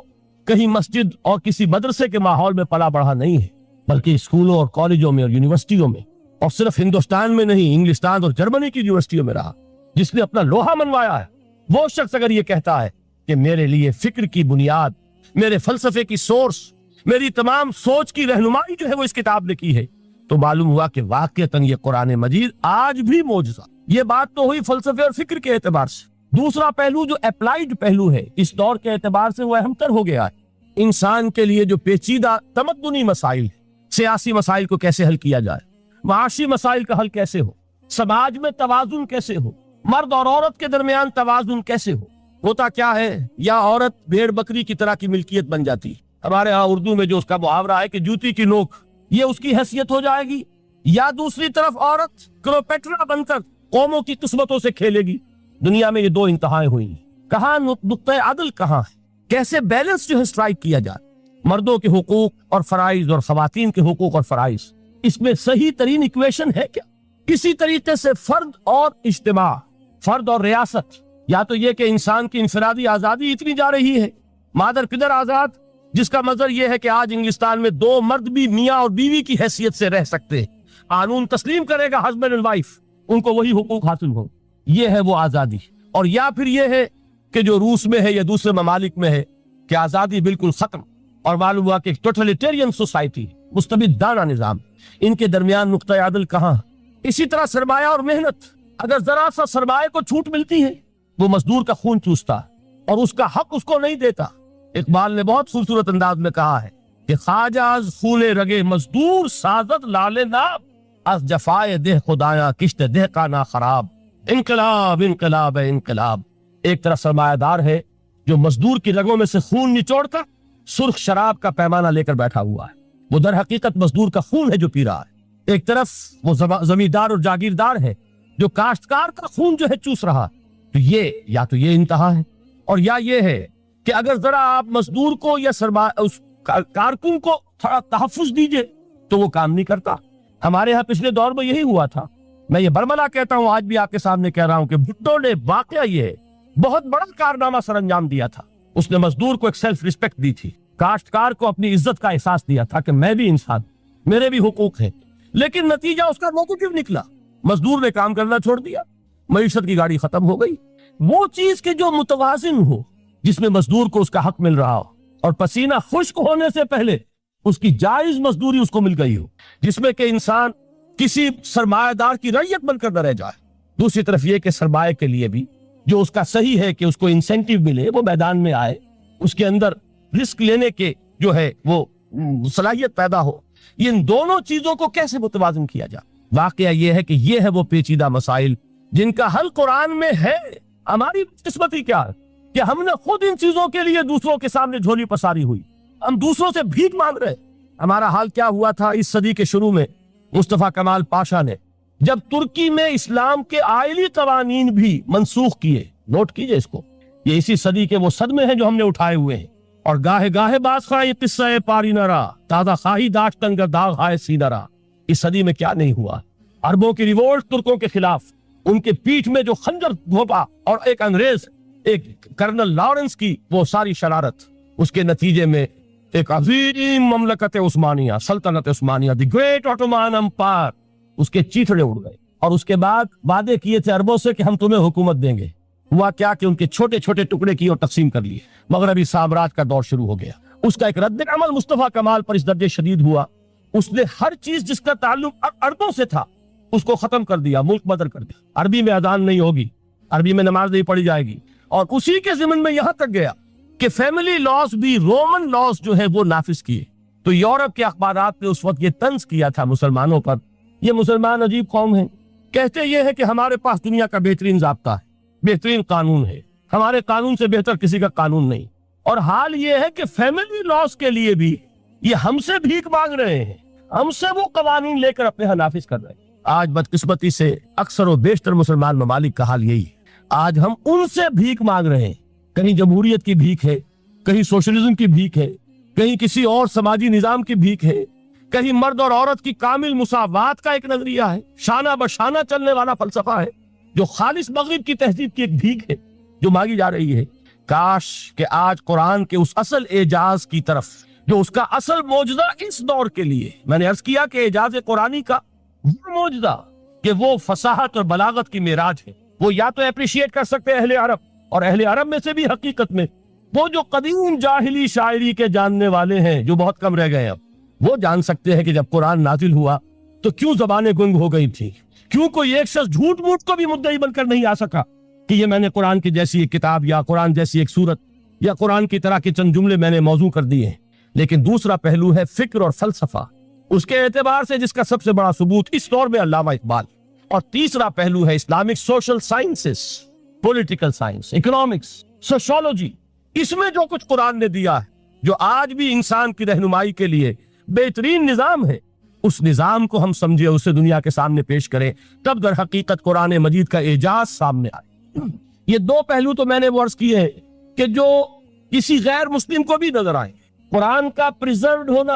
کہیں مسجد اور کسی مدرسے کے ماحول میں پلا بڑھا نہیں ہے, بلکہ اسکولوں اور کالجوں میں اور یونیورسٹیوں میں, اور صرف ہندوستان میں نہیں, انگلستان اور جرمنی کی یونیورسٹیوں میں رہا, جس نے اپنا لوہا منوایا ہے. وہ شخص اگر یہ کہتا ہے کہ میرے لیے فکر کی بنیاد, میرے فلسفے کی سورس, میری تمام سوچ کی رہنمائی جو ہے وہ اس کتاب نے کی ہے, تو معلوم ہوا کہ واقعتاً یہ قرآن مجید آج بھی معجزہ. یہ بات تو ہوئی فلسفے اور فکر کے اعتبار سے. دوسرا پہلو جو اپلائیڈ پہلو ہے اس دور کے اعتبار سے وہ اہم تر ہو گیا ہے. انسان کے لیے جو پیچیدہ تمدنی مسائل, سیاسی مسائل کو کیسے حل کیا جائے, معاشی مسائل کا حل کیسے ہو, سماج میں توازن کیسے ہو, مرد اور عورت کے درمیان توازن کیسے ہو. ہوتا کیا ہے, یا عورت بھیڑ بکری کی طرح کی ملکیت بن جاتی, ہمارے ہاں اردو میں جو اس کا محاورہ ہے کہ جوتی کی نوک, یہ اس کی حیثیت ہو جائے گی, یا دوسری طرف عورت کلوپیٹرا بن کر قوموں کی قسمتوں سے کھیلے گی. دنیا میں یہ دو انتہائیں ہوئی. کہاں نقطہ عدل کہاں ہے, کیسے بیلنس جو ہے اسٹرائک کیا جائے, مردوں کے حقوق اور فرائض اور خواتین کے حقوق اور فرائض, اس میں صحیح ترین ایکویشن ہے کیا؟ کسی طریقے سے فرد اور اجتماع, فرد اور ریاست, یا تو یہ کہ انسان کی انفرادی آزادی اتنی جا رہی ہے مادر پدر آزاد، جس کا مظہر یہ ہے کہ آج انگلستان میں 2 مرد بھی میاں اور بیوی کی حیثیت سے رہ سکتے ہیں، قانون تسلیم کرے گا ہسبینڈ اینڈ وائف، ان کو وہی حقوق حاصل ہوں، یہ ہے وہ آزادی۔ اور یا پھر یہ ہے کہ جو روس میں ہے یا دوسرے ممالک میں ہے کہ آزادی بالکل ختم، اور معلوم ہوا کہ ایک ٹوٹلیٹیرین سوسائٹی، مستبدانہ نظام، ان کے درمیان نقطہ عدل کہاں؟ اسی طرح سرمایہ اور محنت، اگر ذرا سا سرمایہ کو چھوٹ ملتی ہے وہ مزدور کا خون چوستا اور اس کا حق اس کو نہیں دیتا۔ اقبال نے بہت خوبصورت انداز میں کہا ہے کہ خواجہ از خون رگے مزدور سازد لال ناب، از جفائے دہ خدایاں کشت دہ کا نا خراب۔ انقلاب انقلاب ہے انقلاب۔ ایک طرف سرمایہ دار ہے جو مزدور کی رگوں میں سے خون نچوڑ کر سرخ شراب کا پیمانہ لے کر بیٹھا ہوا ہے، وہ در حقیقت مزدور کا خون ہے جو پی رہا ہے۔ ایک طرف وہ زمیندار اور جاگیردار ہے جو کاشتکار کا خون جو ہے چوس رہا ہے۔ تو یہ یا تو یہ انتہا ہے، اور یا یہ ہے کہ اگر ذرا آپ مزدور کو یا اس کارکن کو تھوڑا تحفظ دیجئے تو وہ کام نہیں کرتا۔ ہمارے ہاں پچھلے دور میں یہی ہوا تھا۔ میں یہ برملا کہتا ہوں، آج بھی آپ کے سامنے کہہ رہا ہوں کہ بھٹو نے واقعہ یہ بہت بڑا کارنامہ سر انجام دیا تھا۔ اس نے مزدور کو ایک سیلف ریسپیکٹ دی تھی، کاشتکار کو اپنی عزت کا احساس دیا تھا کہ میں بھی انسان، میرے بھی حقوق ہیں، لیکن نتیجہ اس کا نیگیٹو نکلا۔ مزدور نے کام کرنا چھوڑ دیا، معیشت کی گاڑی ختم ہو گئی۔ وہ چیز کہ جو متوازن ہو، جس میں مزدور کو اس کا حق مل رہا ہو اور پسینہ خشک ہونے سے پہلے اس کی جائز مزدوری اس کو مل گئی ہو، جس میں کہ انسان کسی سرمایہ دار کی رعیت بن کر نہ رہ جائے۔ دوسری طرف یہ کہ سرمایہ کے لیے بھی جو اس کا صحیح ہے کہ اس کو انسینٹیو ملے، وہ میدان میں آئے، اس کے اندر رسک لینے کے جو ہے وہ صلاحیت پیدا ہو۔ ان دونوں چیزوں کو کیسے متوازن کیا جائے؟ واقعہ یہ ہے کہ یہ ہے وہ پیچیدہ مسائل جن کا حل قرآن میں ہے۔ ہماری قسمتی کیا ہے کہ ہم نے خود ان چیزوں کے لیے دوسروں کے سامنے جھولی پساری ہوئی، ہم دوسروں سے بھیک مانگ رہے۔ ہمارا حال کیا ہوا تھا اس صدی کے شروع میں؟ مصطفیٰ کمال پاشا نے جب ترکی میں اسلام کے آئلی قوانین بھی منسوخ کیے، نوٹ کیجئے اس کو، یہ اسی صدی کے وہ صدمے ہیں جو ہم نے اٹھائے ہوئے ہیں۔ اور گاہے گاہے باز خواہ قصہ پاری نہ رہا، تازہ خواہی داشتن گر داغ ہائے سی نہ رہا۔ اس صدی میں کیا نہیں ہوا؟ عربوں کی ریوولٹ ترکوں کے خلاف، ان کے پیٹھ میں جو خنجر گھونپا، اور ایک انگریز، ایک کرنل لارنس کی وہ ساری شرارت، اس کے نتیجے میں ایک عظیم مملکت عثمانیہ، سلطنت عثمانیہ، دی گریٹ آٹومان امپائر، اس کے چیتڑے اڑ گئے۔ اور اس کے بعد وعدے کیے تھے عربوں سے کہ ہم تمہیں حکومت دیں گے، ہوا کیا کہ ان کے چھوٹے چھوٹے ٹکڑے کیے اور تقسیم کر لیے۔ مغربی سامراج کا دور شروع ہو گیا۔ اس کا ایک رد عمل مصطفیٰ کمال پر اس درجے شدید ہوا، اس نے ہر چیز جس کا تعلق عربوں سے تھا اس کو ختم کر دیا، ملک بدر کر دیا۔ عربی میں اذان نہیں ہوگی، عربی میں نماز نہیں پڑھی جائے گی، اور اسی کے ضمن میں یہاں تک گیا کہ فیملی لاز بھی رومن لاز جو ہے وہ نافذ کیے۔ تو یورپ کے اخبارات نے اس وقت یہ طنز کیا تھا مسلمانوں پر، یہ مسلمان عجیب قوم ہیں، کہتے یہ ہے کہ ہمارے پاس دنیا کا بہترین ضابطہ ہے، بہترین قانون ہے، ہمارے قانون سے بہتر کسی کا قانون نہیں۔ اور حال یہ ہے کہ فیملی لاز کے لیے بھی یہ ہم سے بھیک مانگ رہے ہیں، ہم سے وہ قوانین لے کر اپنے ہاں نافذ کر رہے ہیں۔ آج بدقسمتی سے اکثر و بیشتر مسلمان ممالک کا حال یہی ہے، آج ہم ان سے بھیک مانگ رہے ہیں۔ کہیں جمہوریت کی بھیک ہے، کہیں سوشلزم کی بھیک ہے، کہیں کسی اور سماجی نظام کی بھیک ہے، کہیں مرد اور عورت کی کامل مساوات کا ایک نظریہ ہے، شانہ بشانہ چلنے والا فلسفہ ہے، جو خالص مغرب کی تہذیب کی ایک بھیک ہے جو مانگی جا رہی ہے۔ کاش کہ آج قرآن کے اس اصل اعجاز کی طرف، جو اس کا اصل معجزہ اس دور کے لیے، میں نے عرض کیا کہ اعجاز قرآنی کا وہ معجزہ کہ وہ فصاحت اور بلاغت کی معراج ہے، وہ یا تو اپریشیٹ کر سکتے اہل عرب، اور اہل عرب میں سے بھی حقیقت میں وہ جو قدیم جاہلی شاعری کے جاننے والے ہیں جو بہت کم رہ گئے، اب وہ جان سکتے ہیں کہ جب قرآن نازل ہوا تو کیوں زبانیں گنگ ہو گئی تھی، کیوں کوئی ایک شخص جھوٹ موٹ کو بھی مدعی بن کر نہیں آ سکا کہ یہ میں نے قرآن کی جیسی ایک کتاب یا قرآن جیسی ایک سورت یا قرآن کی طرح کے چند جملے میں نے موضوع کر دیے ہیں۔ لیکن دوسرا پہلو ہے فکر اور فلسفہ، اس کے اعتبار سے جس کا سب سے بڑا ثبوت اس دور میں علامہ اقبال، اور تیسرا پہلو ہے Islamic social sciences, political science, economics, sociology. اس میں جو کچھ قرآن نے دیا ہے، جو آج بھی انسان کی رہنمائی کے لیے بہترین نظام ہے، اس نظام کو ہم سمجھے، اسے دنیا کے سامنے پیش کریں، تب در حقیقت قرآن مجید کا اعجاز سامنے آئے۔ یہ دو پہلو تو میں نے وہ عرض کیے ہیں کہ جو کسی غیر مسلم کو بھی نظر آئیں، قرآن کا پریزروڈ ہونا،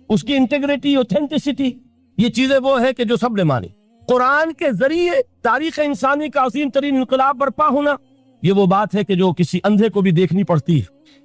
اس کی انٹیگریٹی، اوتھینٹسٹی، یہ چیزیں وہ ہے کہ جو سب نے مانی۔ قرآن کے ذریعے تاریخ انسانی کا عظیم ترین انقلاب برپا ہونا، یہ وہ بات ہے کہ جو کسی اندھے کو بھی دیکھنی پڑتی ہے۔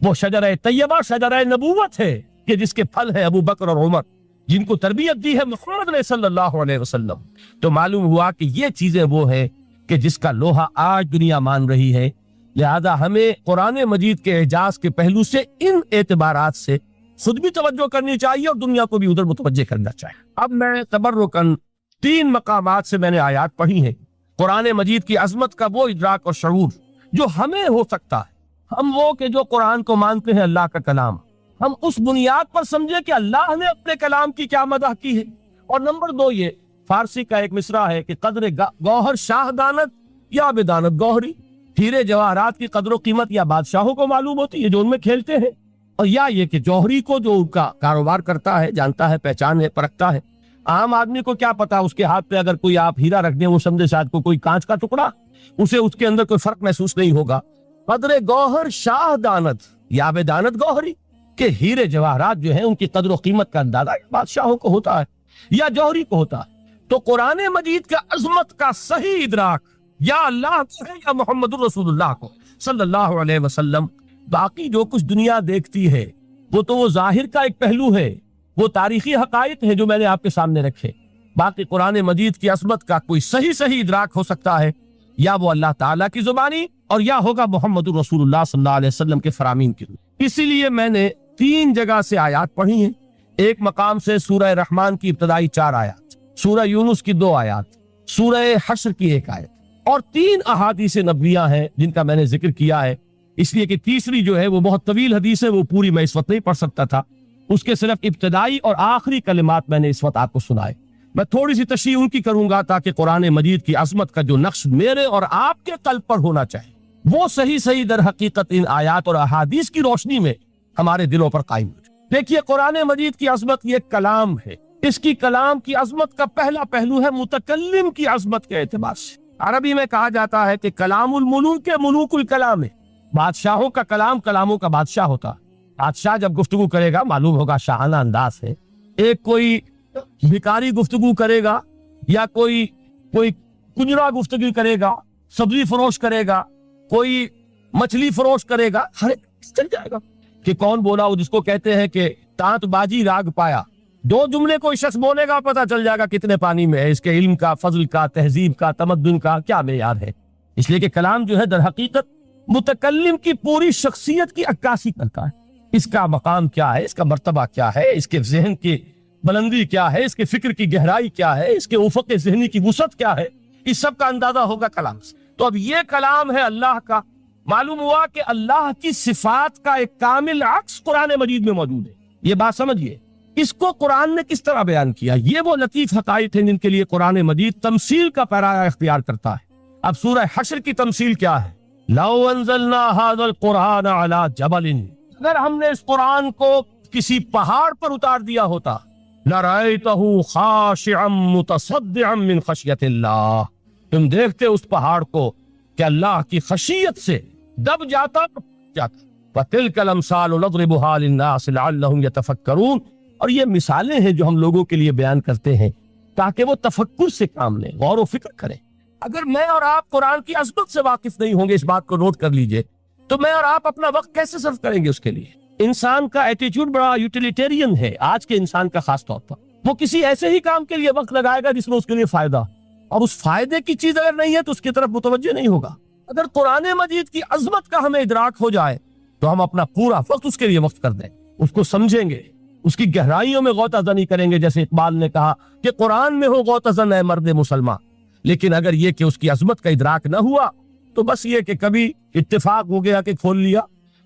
وہ شجرہ طیبہ شجرہ نبوت ہے کہ جس کے پھل ہے ابو بکر اور عمر، جن کو تربیت دی ہے محمد نے صلی اللہ علیہ وسلم۔ تو معلوم ہوا کہ یہ چیزیں وہ ہیں کہ جس کا لوہا آج دنیا مان رہی ہے، لہذا ہمیں قرآن مجید کے اعجاز کے پہلو سے ان اعتبارات سے خود بھی توجہ کرنی چاہیے اور دنیا کو بھی ادھر متوجہ کرنا چاہیے۔ اب میں تبرکاً 3 مقامات سے میں نے آیات پڑھی ہیں قرآن مجید کی عظمت کا وہ ادراک اور شعور جو ہمیں ہو سکتا ہے، ہم وہ کہ جو قرآن کو مانتے ہیں اللہ کا کلام، ہم اس بنیاد پر سمجھے کہ اللہ نے اپنے کلام کی کیا مدح کی ہے۔ اور نمبر 2 یہ فارسی کا ایک مصرع ہے کہ قدر گوہر شاہ دانت یا بدانت گوہری، ہیرے جواہرات کی قدر و قیمت یا بادشاہوں کو معلوم ہوتی ہے جو ان میں کھیلتے ہیں، اور یا یہ کہ جوہری کو جو ان کا کاروبار کرتا ہے، جانتا ہے، پہچان ہے، پرکھتا ہے۔ عام آدمی کو کیا پتا، اس کے ہاتھ پہ اگر کوئی آپ ہیرا رکھ دیں وہ سمجھے شاید کو کوئی کانچ کا ٹکڑا، اسے اس کے اندر کوئی فرق محسوس نہیں ہوگا۔ قدر گوہر شاہ دانت یا بدانت گوہری کہ ہیرے جواہرات جو ہیں ان کی قدر و قیمت کا اندازہ بادشاہوں کو ہوتا ہے یا جوہری کو ہوتا ہے۔ تو قرآن مجید کا عظمت کا صحیح ادراک یا اللہ کو ہے یا محمد الرسول اللہ کو صلی اللہ علیہ وسلم۔ باقی جو کچھ دنیا دیکھتی ہے وہ تو وہ ظاہر کا ایک پہلو ہے، وہ تاریخی حقائق ہیں جو میں نے آپ کے سامنے رکھے۔ باقی قرآن مجید کی عظمت کا کوئی صحیح ادراک ہو سکتا ہے یا وہ اللہ تعالیٰ کی زبانی اور یا ہوگا محمد الرسول اللہ صلی اللہ علیہ وسلم کے فرامین کی۔ اسی لیے میں نے 3 جگہ سے آیات پڑھی ہیں۔ ایک مقام سے سورہ رحمان کی ابتدائی 4 آیات، سورہ یونس کی 2 آیات، سورہ حشر کی 1 آیت، اور 3 احادیث نبویہ ہیں جن کا میں نے ذکر کیا ہے، اس لیے کہ تیسری جو ہے وہ بہت طویل حدیث ہے، وہ پوری میں اس وقت نہیں پڑھ سکتا تھا، اس کے صرف ابتدائی اور آخری کلمات میں نے اس وقت آپ کو سنائے۔ میں تھوڑی سی تشریح ان کی کروں گا تاکہ قرآن مجید کی عظمت کا جو نقش میرے اور آپ کے قلب پر ہونا چاہیے وہ صحیح در حقیقت ان آیات اور احادیث کی روشنی میں ہمارے دلوں پر قائم ہو جائے۔ دیکھیے قرآن مجید کی عظمت یہ کلام ہے، اس کی کلام کی عظمت کا پہلا پہلو ہے متکلم کی عظمت کے اعتبار سے۔ عربی میں کہا جاتا ہے کہ کلام الملوک کے ملوک الکلام ہے، بادشاہوں کا کلام کلاموں کا بادشاہ ہوتا ہے۔ بادشاہ جب گفتگو کرے گا معلوم ہوگا شاہانہ انداز ہے، ایک کوئی بھکاری گفتگو کرے گا یا کوئی کنجرا گفتگو کرے گا، سبزی فروش کرے گا، کوئی مچھلی فروش کرے گا، ہر ایک چل جائے گا کہ کون بولا، وہ جس کو کہتے ہیں کہ تانت بازی راگ پایا، 2 جملے کوئی شخص بولے گا پتہ چل جائے گا کتنے پانی میں ہے، اس کے علم کا، فضل کا، تہذیب کا، تمدن کا کیا معیار ہے۔ اس لیے کہ کلام جو ہے در حقیقت متکلم کی پوری شخصیت کی عکاسی کرتا ہے، اس کا مقام کیا ہے، اس کا مرتبہ کیا ہے، اس کے ذہن کی بلندی کیا ہے، اس کے فکر کی گہرائی کیا ہے، اس کے افق ذہنی کی وسعت کیا ہے، اس سب کا اندازہ ہوگا کلام سے۔ تو اب یہ کلام ہے اللہ کا، معلوم ہوا کہ اللہ کی صفات کا ایک کامل عکس قرآن مجید میں موجود ہے۔ یہ بات سمجھیے، اس کو قرآن نے کس طرح بیان کیا، یہ وہ لطیف حقائق ہیں جن کے لیے قرآن مجید تمثیل کا پیرایا اختیار کرتا ہے۔ اب سورہ حشر کی تمثیل کیا ہے؟ لو انزلنا هذا القرآن على جبل، اگر ہم نے اس قرآن کو کسی پہاڑ پر اتار دیا ہوتا، لرأيته خاشعا متصدعا من خشیت اللہ، تم دیکھتے اس پہاڑ کو کہ اللہ کی خشیت سے دب جاتا۔ وَتِلْكَ الْأَمْثَالُ نَضْرِبُهَا لِلنَّاسِ لَعَلَّهُمْ يَتَفَكَّرُونَ، اور یہ مثالیں ہیں جو ہم لوگوں کے لیے بیان کرتے ہیں تاکہ وہ تفکر سے کام لیں، غور و فکر کریں۔ اگر میں اور آپ قرآن کی عظمت سے واقف نہیں ہوں گے، اس بات کو نوٹ کر لیجئے، تو میں اور آپ اپنا وقت کیسے صرف کریں گے اس کے لیے؟ انسان کا ایٹیٹیوڈ بڑا یوٹیلیٹیرین ہے، آج کے انسان کا خاص طور پر، وہ کسی ایسے ہی کام کے لیے وقت لگائے گا جس میں اس کے لیے فائدہ، اور اس فائدے کی چیز اگر نہیں ہے تو اس کی طرف متوجہ نہیں ہوگا۔ اگر قرآن مجید کی عظمت کا ہمیں ادراک ہو جائے تو ہم اپنا پورا وقت اس کے لیے وقف کر دیں، اس کو سمجھیں گے، اس کی گہرائیوں میں غوطہ زنی کریں گے، جیسے اقبال نے کہا کہ قرآن میں ہو غوطہ زن اے مرد مسلمان۔ لیکن اگر یہ کہ اس کی عظمت کا ادراک نہ ہوا تو بس یہ کہ کبھی اتفاق ہو گیا کہ کھول لیا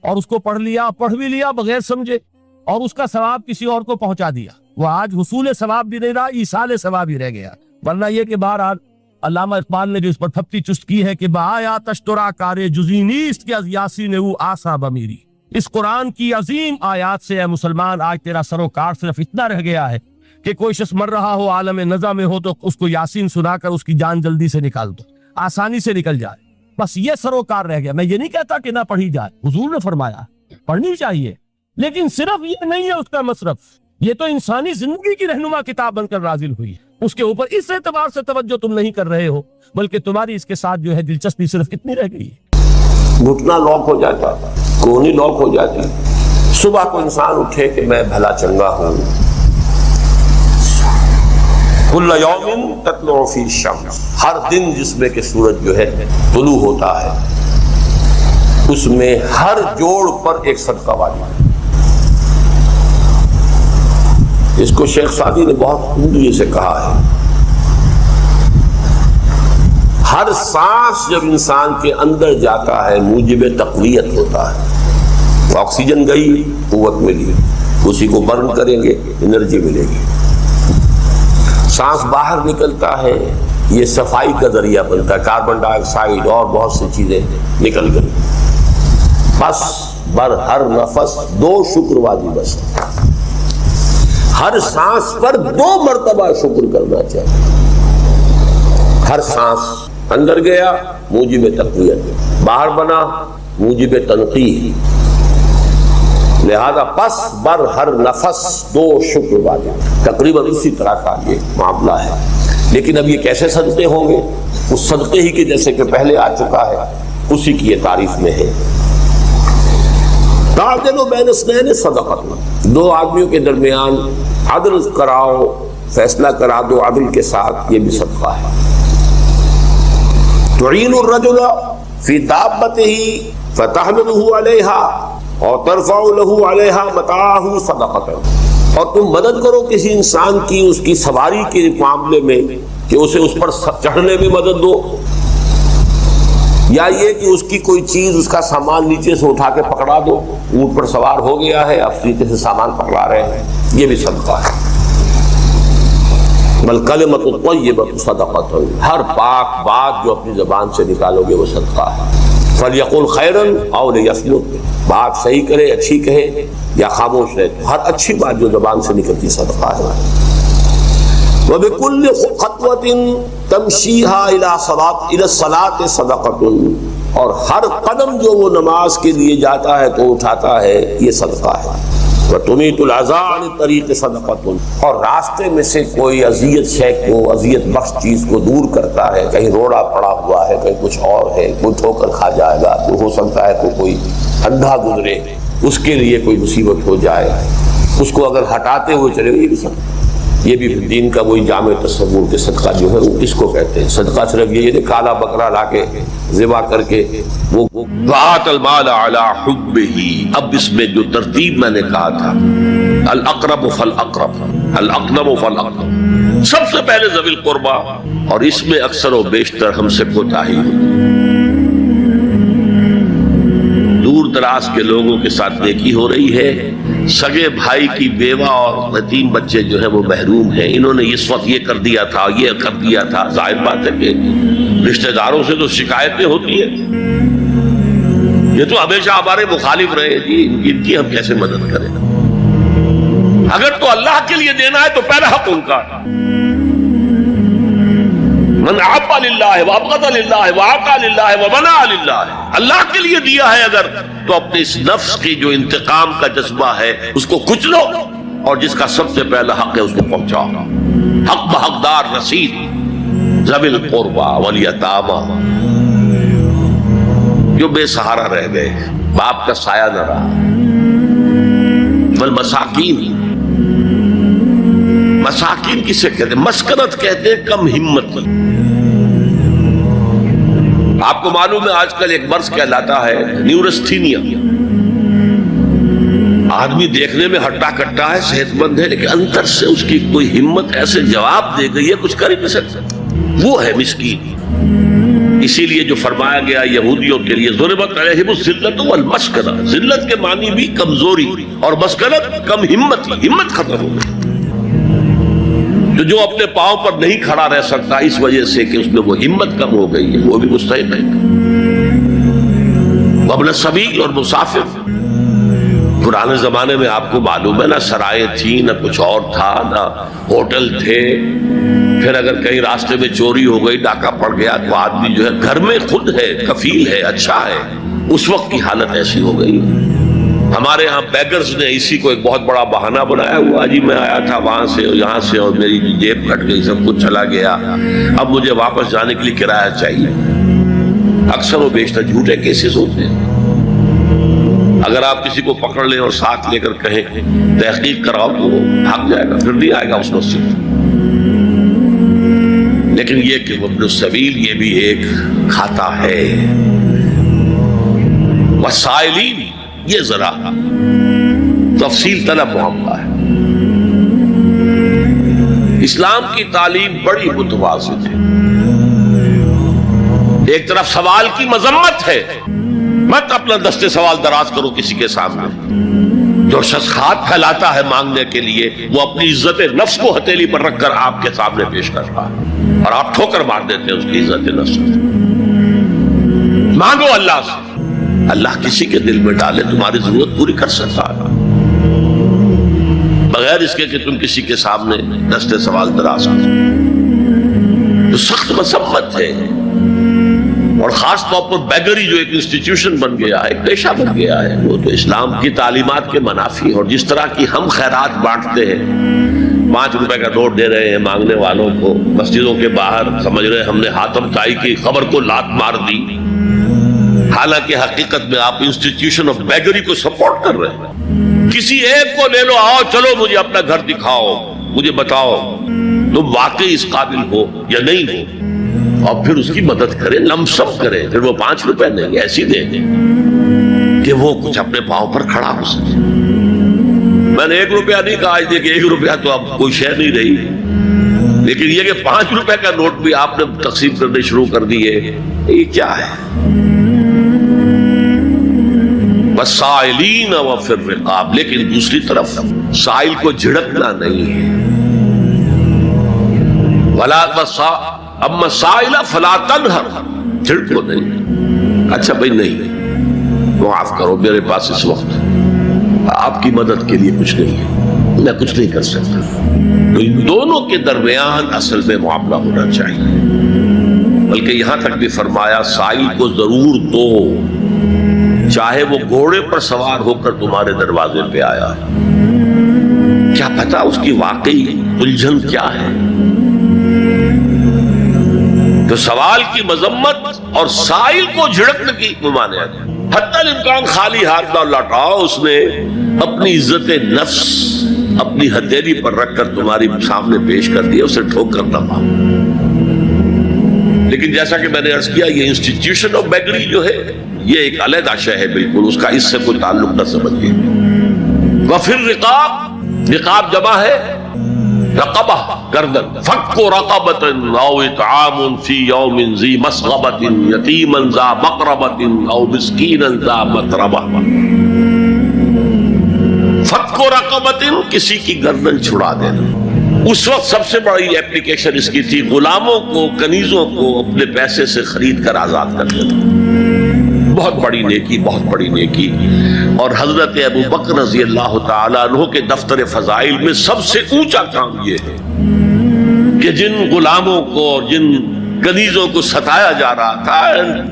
اور اس کو پڑھ بھی لیا بغیر سمجھے، اور اس کا ثواب کسی اور کو پہنچا دیا، وہ آج حصول ثواب بھی نہیں رہا، ایصال ثواب ہی رہ گیا۔ ورنہ یہ کہ بہرحال علامہ اقبال نے جو اس پر تھپتی چست کی ہے کہ بآیا تشترا کارے جزی نیست کہ از یاسین او آسا بمیری، اس قرآن کی عظیم آیات سے اے مسلمان آج تیرا سروکار صرف اتنا رہ گیا ہے کہ کوئی شخص مر رہا ہو، عالم نزا میں ہو، تو اس کو یاسین سنا کر اس کی جان جلدی سے نکال دو، آسانی سے نکل جائے، بس یہ سروکار رہ گیا۔ میں یہ نہیں کہتا کہ نہ پڑھی جائے، حضور نے فرمایا پڑھنی چاہیے، لیکن صرف یہ نہیں ہے اس کا مصرف، یہ تو انسانی زندگی کی رہنما کتاب بن کر نازل ہوئی ہے، اس کے اوپر اس اعتبار سے توجہ تم نہیں کر رہے ہو، بلکہ تمہاری اس کے ساتھ جو ہے دلچسپی صرف اتنی رہ گئی ہے، گھٹنا لاک ہو جاتا تھا، کونی لاک ہو جاتی. صبح کو انسان اٹھے کہ میں بھلا چنگا ہوں. کل یوم تطلع فی الشمس، ہر دن جس میں کہ سورج جو ہے طلوع ہوتا ہے اس میں ہر جوڑ پر ایک صدقہ واجب ہے. اس کو شیخ سعدی نے بہت عمدگی سے کہا ہے. ہر سانس جب انسان کے اندر جاتا ہے موجب تقویت ہوتا ہے. آکسیجن گئی قوت ملی، اسی کو برن کریں گے انرجی ملے گی. سانس باہر نکلتا ہے یہ صفائی کا ذریعہ بنتا ہے، کاربن ڈائی آکسائڈ اور بہت سی چیزیں نکل گئی. بس بر ہر نفس 2 شکر واجب بس. ہر سانس پر 2 مرتبہ شکر کرنا چاہیے. ہر سانس اندر گیا موجب تقویت، باہر بنا موجب تنقیح. لہذا پس بر ہر نفس 2 شکر واجب. تقریباً اسی طرح کا یہ معاملہ ہے. لیکن اب یہ کیسے صدقے ہوں گے؟ اس صدقے ہی کے جیسے کہ پہلے آ چکا ہے اسی کی یہ تعریف میں ہے. تعدل بین اثنین صدقۃ، 2 آدمیوں کے درمیان عدل کراؤ، فیصلہ کرا دو عدل کے ساتھ، یہ بھی صدقہ ہے. تعین الرجل فی دابتہ فتحملہ علیہا اور ترفع لہ علیہا متاعہ صدقۃ، اور تم مدد کرو کسی انسان کی اس کی سواری کے معاملے میں کہ اسے اس پر چڑھنے میں مدد دو، یا یہ کہ اس کی کوئی چیز اس کا سامان نیچے سے اٹھا کے پکڑا دو. اونٹ پر سوار ہو گیا ہے اب نیچے سے سامان پکڑا رہے ہیں، یہ بھی صدقہ ہے. والکلمۃ الطیبۃ صدقۃ، ہر پاک بات جو اپنی زبان سے نکالو گے وہ صدقہ ہے. فلیقل خیرا او لیصمت، بات صحیح کرے اچھی کہے یا خاموش رہے. ہر اچھی بات جو زبان سے نکلتی صدقہ ہے. وبکل خطوۃ تمشیھا الی الصلاۃ صدقۃ، اور ہر قدم جو وہ نماز کے لیے جاتا ہے تو اٹھاتا ہے یہ صدقہ ہے. وتمیت العزا عن الطریق صدقۃ، اور راستے میں سے کوئی اذیت شے کو، اذیت بخش چیز کو دور کرتا ہے. کہیں روڑا پڑا ہوا ہے، کہیں کچھ اور ہے، کوئی ٹھوکر کھا جائے گا تو ہو سکتا ہے کہ کوئی اندھا گزرے، اس کے لیے کوئی مصیبت ہو جائے، اس کو اگر ہٹاتے ہوئے چلے یہ بھی صدقہ. یہ بھی دین کا وہی جامع تصور کے صدقہ جو ہے وہ اس کو کہتے ہیں. صدقہ صرف یہ کالا بکرا لا کے ذبح کر کے وہ وآت المال علی حبہ. اب اس میں جو ترتیب میں نے کہا تھا الاقرب فالاقرب، الاقرب فالاقرب، سب سے پہلے ذوی القربہ، اور اس میں اکثر و بیشتر ہم سے کوتاہی ہوتی. دور دراز کے لوگوں کے ساتھ نیکی ہو رہی ہے. سگے بھائی کی بیوہ اور یتیم بچے جو ہیں وہ محروم ہیں، انہوں نے اس وقت یہ کر دیا تھا، یہ کر دیا تھا. ظاہر بات ہے کہ رشتہ داروں سے تو شکایتیں ہوتی ہیں، یہ تو ہمیشہ ہمارے مخالف رہے جی، ان کی ہم کیسے مدد کریں. اگر تو اللہ کے لیے دینا ہے تو پہلا حق ان کا. من عطا للہ وابغض للہ وعطا للہ ومنع للہ، اللہ کے لیے دیا ہے اگر تو اپنے اس نفس کی جو انتقام کا جذبہ ہے اس کو کچلو، اور جس کا سب سے پہلا حق ہے اس کو پہنچاؤ. حق بحقدار رسید ذوی القربى والیتامى، جو بے سہارا رہ گئے، باپ کا سایہ نہ رہا. والمساکین، مساکین کسے کہتے ہیں؟ مسکنت کہتے ہیں کم ہمت. آپ کو معلوم ہے آج کل ایک مرض کہلاتا ہے نیورستھینیا. آدمی دیکھنے میں ہٹا کٹا ہے، صحت مند ہے، لیکن اندر سے اس کی کوئی ہمت ایسے جواب دے گئی ہے کچھ کر ہی نہیں سکتا. وہ ہے مسکین. اسی لیے جو فرمایا گیا یہودیوں کے لیے ضربت علیہم الذلۃ والمسکنہ، ذلت کے معنی بھی کمزوری اور مسکنت کم ہمت، ہمت ختم ہو گئی. جو اپنے پاؤں پر نہیں کھڑا رہ سکتا اس وجہ سے کہ اس میں وہ ہمت کم ہو گئی ہے، وہ بھی مستحق ہے. وابن السبیل اور مسافر. پرانے زمانے میں آپ کو معلوم ہے نہ سرائے تھی، نہ کچھ اور تھا، نہ ہوٹل تھے. پھر اگر کہیں راستے میں چوری ہو گئی، ڈاکہ پڑ گیا، تو آدمی جو ہے گھر میں خود ہے، کفیل ہے، اچھا ہے. اس وقت کی حالت ایسی ہو گئی. ہمارے ہاں بیگرز نے اسی کو ایک بہت بڑا بہانہ بنایا ہوا، جی میں آیا تھا وہاں سے اور یہاں سے اور میری جیب کٹ گئی، سب کچھ چلا گیا، اب مجھے واپس جانے کے لیے کرایہ چاہیے. اکثر و بیشتر جھوٹے کیسز ہوتے ہیں. اگر آپ کسی کو پکڑ لیں اور ساتھ لے کر کہیں تحقیق کراؤ تو وہ بھاگ جائے گا، پھر نہیں آئے گا اس مسجد۔ لیکن یہ کہ ابن السبیل یہ بھی ایک کھاتا ہے۔ وسائلین یہ ذرا تفصیل طلب معاملہ ہے۔ اسلام کی تعلیم بڑی متوازن ہے۔ ایک طرف سوال کی مذمت ہے، مت اپنا دستے سوال دراز کرو کسی کے سامنے۔ جو شخص ہاتھ پھیلاتا ہے مانگنے کے لیے وہ اپنی عزت نفس کو ہتھیلی پر رکھ کر آپ کے سامنے پیش کر رہا ہے، اور آپ ٹھوکر مار دیتے ہیں اس کی عزت نفس۔ مانگو اللہ سے، اللہ کسی کے دل میں ڈالے تمہاری ضرورت پوری کر سکتا ہے، بغیر اس کے کہ تم کسی کے سامنے دستے سوال دراز کرو۔ تو سخت مذمت ہے، اور خاص طور پر بیگری جو ایک انسٹیٹیوشن بن گیا ہے، ایک پیشہ بن گیا ہے، وہ تو اسلام کی تعلیمات کے منافی۔ اور جس طرح کی ہم خیرات بانٹتے ہیں، 5 روپے کا نوٹ دے رہے ہیں مانگنے والوں کو مسجدوں کے باہر، سمجھ رہے ہیں ہم نے حاتم طائی کی خبر کو لات مار دی، حالانکہ حقیقت میں آپ انسٹیٹیوشن آف بیگری کو سپورٹ کر رہے ہیں۔ کسی ایک کو لے لو، آؤ چلو مجھے اپنا گھر دکھاؤ، مجھے بتاؤ تم واقعی اس قابل ہو یا نہیں ہو، اور پھر اس کی مدد کریں، لمسم کریں۔ پھر وہ 5 روپے نہیں ایسی دے دیں کہ وہ کچھ اپنے پاؤں پر کھڑا ہو سکے۔ میں نے 1 روپیہ نہیں کہا، دیکھیں 1 روپیہ تو اب کوئی شے نہیں رہی، لیکن یہ کہ 5 روپے کا نوٹ بھی آپ نے تقسیم کرنے شروع کر دیے، یہ کیا ہے؟ وسائلین وفی الرقاب، لیکن دوسری طرف سائل کو جھڑکنا نہیں ہے۔ ولا اما سائل فلا تنہر، جھڑکو نہیں۔ اچھا بھائی نہیں، معاف کرو میرے پاس اس وقت آپ کی مدد کے لیے کچھ نہیں ہے، میں کچھ نہیں کر سکتا۔ تو ان دونوں کے درمیان اصل میں معاملہ ہونا چاہیے، بلکہ یہاں تک بھی فرمایا سائل کو ضرور دو، چاہے وہ گھوڑے پر سوار ہو کر تمہارے دروازے پہ آیا ہے، کیا پتا اس کی واقعی الجھن کیا ہے۔ تو سوال کی مذمت اور سائل کو جھڑکنے کی ممانعت، حتی الامکان خالی ہاتھ نہ لوٹاؤ۔ اس نے اپنی عزت نفس اپنی ہتھیلی پر رکھ کر تمہاری سامنے پیش کر دیا، اسے ٹھوکر نہ مارو۔ لیکن جیسا کہ میں نے عرض کیا، یہ انسٹیٹیوشن آف بیگری جو ہے یہ ایک علیحدہ شے ہے، بالکل اس کا اس سے کوئی تعلق نہ سمجھیے۔ وفی الرقاب، رقاب جمع ہے رقبہ، گردن، فک رقبۃ او اطعام فی یوم ذی مسغبۃ یتیما ذا مقربۃ او مسکینا ذا متربہ۔ فک رقبۃ، کسی کی گردن چھڑا دینا۔ اس وقت سب سے بڑی اپلیکیشن اس کی تھی غلاموں کو، کنیزوں کو اپنے پیسے سے خرید کر آزاد کر دینا۔ بہت بڑی نیکی، بہت بڑی نیکی۔ اور حضرت ابو بکر رضی اللہ تعالیٰ عنہ کے دفتر فضائل میں سب سے اونچا کام یہ ہے کہ جن غلاموں کو اور جن کنیزوں کو ستایا جا رہا تھا،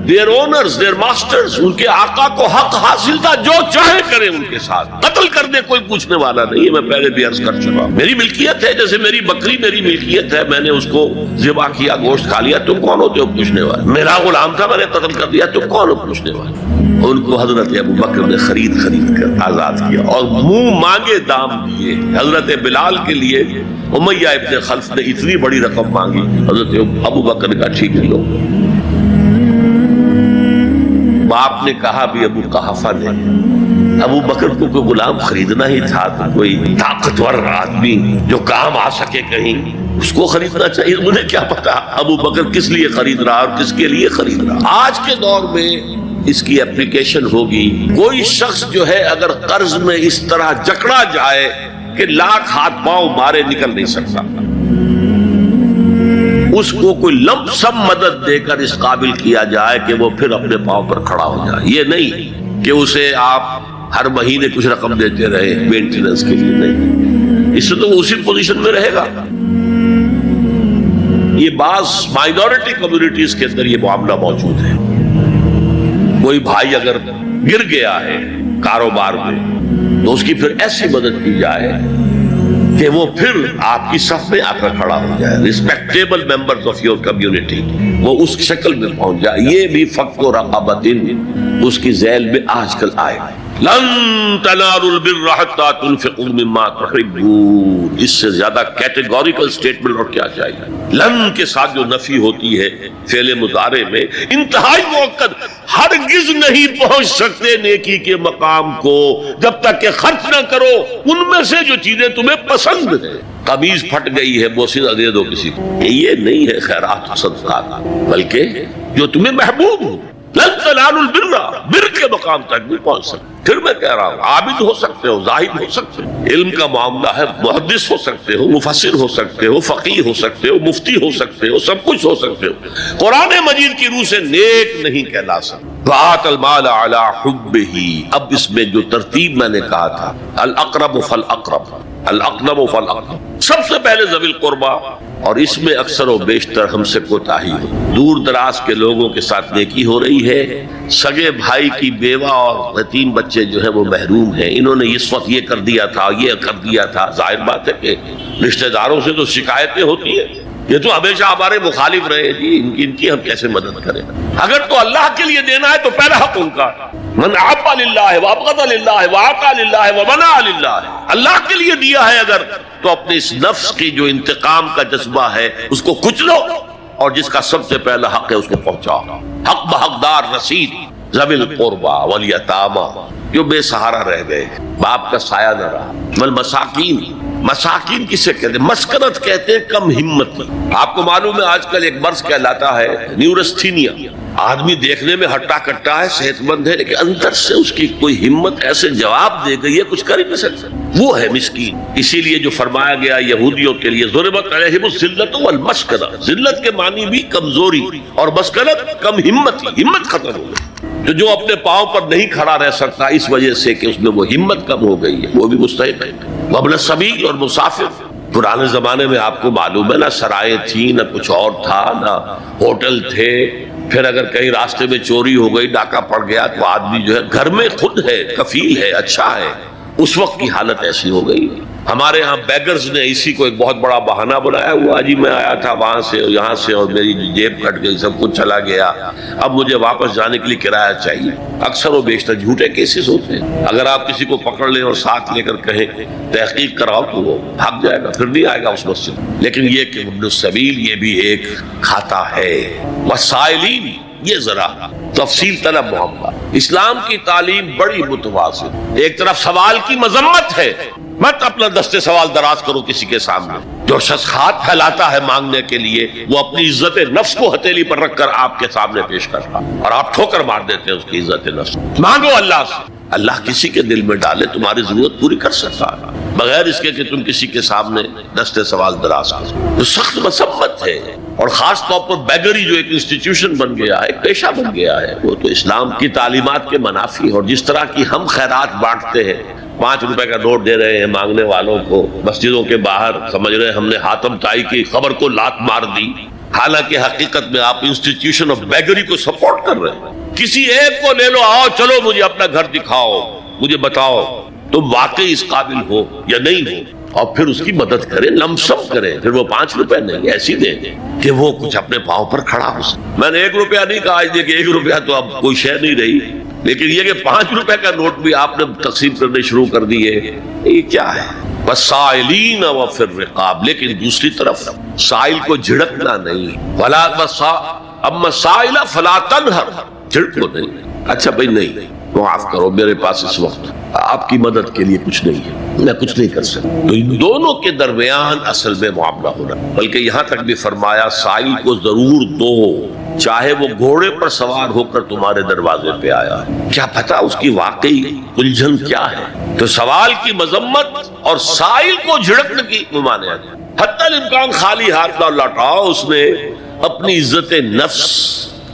their owners, their masters، ان کے آقا کو حق حاصل تھا، جو چاہے کریں ان کے ساتھ، قتل کر دے کوئی پوچھنے والا نہیں ہے۔ میں پہلے بھی عرض کر چکا ہوں، میری ملکیت ہے، جیسے میری بکری میری ملکیت ہے، میں نے اس کو ذبح کیا، گوشت کھا لیا، تم کون ہوتے ہو پوچھنے والے؟ میرا غلام تھا، میں نے قتل کر دیا، تم کون ہو پوچھنے والے؟ ان کو حضرت ابو بکر نے خرید کر آزاد کیا اور منہ مانگے دام دیے۔ حضرت بلال کے لیے امیہ ابن خلف نے اتنی بڑی رقم مانگی، حضرت ابو بکر نے کہا ٹھیک ہے لو۔ باپ نے کہا بھی ابو قحافہ نے، ابو بکر کو کوئی غلام خریدنا ہی تھا تو کوئی طاقتور آدمی جو کام آ سکے کہیں اس کو خریدنا چاہیے۔ مجھے کیا پتا ابو بکر کس لیے خرید رہا اور کس کے لیے خرید رہا۔ آج کے دور میں اس کی اپلیکیشن ہوگی، کوئی شخص جو ہے اگر قرض میں اس طرح جکڑا جائے کہ لاکھ ہاتھ پاؤں مارے نکل نہیں سکتا، اس کو کوئی لمپ سم مدد دے کر اس قابل کیا جائے کہ وہ پھر اپنے پاؤں پر کھڑا ہو جائے۔ یہ نہیں کہ اسے آپ ہر مہینے کچھ رقم دیتے رہے مینٹیننس کے لیے، نہیں، اس سے تو وہ اسی پوزیشن میں رہے گا۔ یہ بعض مائنورٹی کمیونٹیز کے اندر یہ معاملہ موجود ہے۔ کوئی بھائی اگر گر گیا ہے کاروبار میں تو اس کی پھر ایسی مدد کی جائے کہ وہ پھر آپ کی صف میں آ کر کھڑا ہو جائے، respectable members of your community, وہ اس شکل میں پہنچ جائے۔ یہ بھی فک و رقبۃ اس کی ذیل میں آج کل آئے۔ لن تنالوا البر حتى تنفقوا مما تحبون، اس سے زیادہ کیٹیگوریکل سٹیٹمنٹ اور کیا چاہیے؟ لن کے ساتھ جو نفی ہوتی ہے فعل مضارع میں انتہائی موقت، ہرگز نہیں پہنچ سکتے نیکی کے مقام کو جب تک کہ خرچ نہ کرو ان میں سے جو چیزیں تمہیں پسند ہیں۔ قمیض پھٹ گئی ہے بوسیدہ دے دو کسی کو، یہ نہیں ہے خیرات و صدقات، بلکہ جو تمہیں محبوب ہو۔ لن تنالوا البر، بر کے مقام تک نہیں پہنچ سکتے۔ پھر میں کہہ رہا ہوں عابد ہو سکتے ہو، زاہد ہو سکتے ہو، علم کا معاملہ ہے، محدث ہو سکتے ہو، مفسر ہو سکتے ہو، فقیہ ہو سکتے ہو، مفتی ہو سکتے ہو، سب کچھ ہو سکتے ہو، قرآن مجید کی روح سے نیک نہیں کہلا سکتے۔ وآت المال علی حبہ، اب اس میں جو ترتیب میں نے کہا تھا، الاقرب فالاقرب، الاقرب فالاقرب، سب سے پہلے ذوی القربہ، اور اس میں اکثر و بیشتر ہم سے کوتاہی ہو، دور دراز کے لوگوں کے ساتھ نیکی ہو رہی ہے، سگے بھائی کی بیوہ اور یتیم بچے جو ہیں وہ محروم ہیں، انہوں نے اس وقت یہ کر دیا تھا، یہ کر دیا تھا، ظاہر بات ہے کہ رشتہ داروں سے تو شکایتیں ہوتی ہیں، یہ تو ہمیشہ ہمارے مخالف رہے جی، ان کی ہم کیسے مدد کریں؟ اگر تو اللہ کے لیے دینا ہے تو پہلا حق ان کا، من احب للہ وابغض للہ واعطى للہ ومنع للہ، اللہ کے لیے دیا ہے اگر تو اپنے اس نفس کی جو انتقام کا جذبہ ہے اس کو کچلو، اور جس کا سب سے پہلا حق ہے اس کو پہنچاؤ، حق بحقدار رسید، ذوی القربى والیتامى، جو بے سہارا رہ گئے، باپ کا سایہ نہ رہا، والمساکین، مساکین کسے کہتے ہیں؟ مسکنت کہتے ہیں کم ہمت۔ آپ کو معلوم ہے آج کل ایک مرض کہلاتا ہے نیورستھینیا، آدمی دیکھنے میں ہٹا کٹا ہے، صحت مند ہے، لیکن اندر سے اس کی کوئی ہمت ایسے جواب دے گئی ہے کچھ کر ہی نہیں سکتا، وہ ہے مسکین۔ اسی لیے جو فرمایا گیا یہودیوں کے لیے ضربت علیہم الذلۃ والمسکنہ، ذلت کے معنی بھی کمزوری اور مسکنت کم ہمت، ہمت ختم ہو گئی۔ تو جو اپنے پاؤں پر نہیں کھڑا رہ سکتا اس وجہ سے کہ اس میں وہ ہمت کم ہو گئی ہے، وہ بھی مستحق ہے۔ وابن السبیل، اور مسافر، پرانے زمانے میں آپ کو معلوم ہے نہ سرائے تھی، نہ کچھ اور تھا، نہ ہوٹل تھے، پھر اگر کہیں راستے میں چوری ہو گئی، ڈاکہ پڑ گیا، تو آدمی جو ہے گھر میں خود ہے، کفیل ہے، اچھا ہے، اس وقت کی حالت ایسی ہو گئی۔ ہمارے ہاں بیگرز نے اسی کو ایک بہت بڑا بہانہ بنایا ہوا، جی میں آیا تھا وہاں سے یہاں سے اور میری جیب کٹ گئی، سب کچھ چلا گیا، اب مجھے واپس جانے کے لیے کرایہ چاہیے۔ اکثر و بیشتر جھوٹے کیسز ہوتے ہیں، اگر آپ کسی کو پکڑ لیں اور ساتھ لے کر کہیں تحقیق کراؤ تو وہ بھاگ جائے گا، پھر نہیں آئے گا اس وقت سے۔ لیکن یہ کہ ابن السبیل یہ بھی ایک کھاتا ہے۔ وسائلین، یہ ذرا تفصیل طلب معاملہ، اسلام کی تعلیم بڑی متوازن، ایک طرف سوال کی مذمت ہے، مت اپنا دستے سوال دراز کرو کسی کے سامنے، جو شخص ہاتھ پھیلاتا ہے مانگنے کے لیے وہ اپنی عزت نفس کو ہتھیلی پر رکھ کر آپ کے سامنے پیش کر رہا، اور آپ ٹھوکر مار دیتے ہیں اس کی عزت نفس۔ مانگو اللہ سے، اللہ کسی کے دل میں ڈالے تمہاری ضرورت پوری کر سکتا ہے، بغیر اس کے کہ تم کسی کے سامنے دستے سوال دراز کرو۔ تو سخت مذمت ہے، اور خاص طور پر بیگری جو ایک انسٹیٹیوشن بن گیا ہے، ایک پیشہ بن گیا ہے، وہ تو اسلام کی تعلیمات کے منافی۔ اور جس طرح کی ہم خیرات بانٹتے ہیں، 5 روپے کا نوٹ دے رہے ہیں مانگنے والوں کو مسجدوں کے باہر، سمجھ رہے ہیں ہم نے حاتم طائی کی خبر کو لات مار دی، حالانکہ حقیقت میں آپ انسٹیٹیوشن آف بیگری کو سپورٹ کر رہے ہیں۔ کسی ایک کو لے لو، آؤ چلو مجھے اپنا گھر دکھاؤ، مجھے بتاؤ تم واقعی اس قابل ہو یا نہیں ہو، اور پھر اس کی مدد کریں، لمسم کریں، پھر وہ 5 روپے نہیں ایسی دیں گے کہ وہ کچھ اپنے پاؤں پر کھڑا ہو سکے۔ میں نے 1 روپیہ نہیں کہا، آج دیکھیں 1 روپیہ تو اب کوئی شے نہیں رہی، لیکن یہ کہ 5 روپے کا نوٹ بھی آپ نے تقسیم کرنے شروع کر دیے، یہ کیا ہے؟ وسائلین وفی الرقاب، لیکن دوسری طرف سائل کو جھڑکنا نہیں، ولا اما سائل فلا تنہر، جھڑکو نہیں، اچھا بھائی نہیں معاف کرو میرے پاس اس وقت آپ کی مدد کے لیے کچھ نہیں ہے، میں کچھ نہیں کر سکتا۔ تو ان دونوں کے درمیان اصل میں معاملہ ہونا، بلکہ یہاں تک بھی فرمایا سائل کو ضرور دو، چاہے وہ گھوڑے پر سوار ہو کر تمہارے دروازے پہ آیا ہے، کیا پتا اس کی واقعی الجھن کیا ہے۔ تو سوال کی مذمت اور سائل کو جھڑکنے کی ممانعت، حتی الامکان خالی ہاتھ نہ لوٹاؤ، اس نے اپنی عزت نفس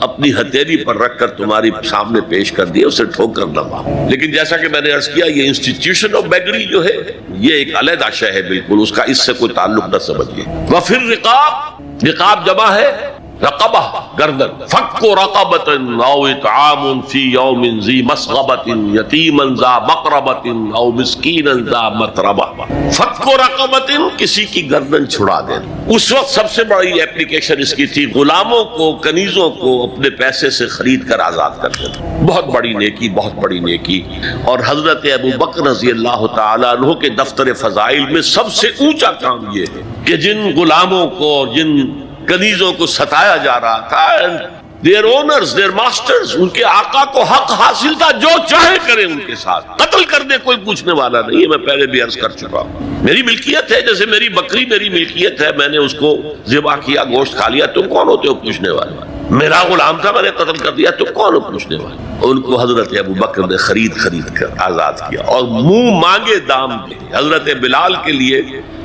اپنی ہتھیلی پر رکھ کر تمہاری سامنے پیش کر دیا، اسے ٹھوکر نہ مارو۔ لیکن جیسا کہ میں نے عرض کیا، یہ انسٹیٹیوشن آف بیگری جو ہے یہ ایک علیحدہ شے ہے، بالکل اس کا اس سے کوئی تعلق نہ سمجھیے۔ وفی الرقاب، رقاب جمع ہے رقبہ گردن، فک رقبۃ او اطعام فی یوم ذی مسغبۃ یتیما ذا مقربۃ او مسکینا ذا متربہ۔ فک رقبۃ، کسی کی گردن چھڑا دینا۔ اس وقت سب سے بڑی اپلیکیشن اس کی تھی، غلاموں کو، کنیزوں کو اپنے پیسے سے خرید کر آزاد کر دینا۔ بہت بڑی نیکی، بہت بڑی نیکی۔ اور حضرت ابو بکر رضی اللہ تعالیٰ عنہ کے دفتر فضائل میں سب سے اونچا کام یہ ہے کہ جن غلاموں کو اور جن کنیزوں کو ستایا جا رہا تھا، their owners, their masters، ان کے آقا کو حق حاصل تھا، جو چاہے کریں ان کے ساتھ، قتل کر دے، کوئی پوچھنے والا نہیں ہے۔ میں پہلے بھی عرض کر چکا ہوں، میری ملکیت ہے، جیسے میری بکری میری ملکیت ہے، میں نے اس کو ذبح کیا، گوشت کھا لیا، تم کون ہوتے ہو پوچھنے والے؟ میرا غلام تھا، میں نے قتل کر دیا، تم کون ہو پوچھنے والے؟ ان کو حضرت ابو بکر نے خرید کر آزاد کیا اور منہ مانگے دام دے۔ حضرت بلال کے لیے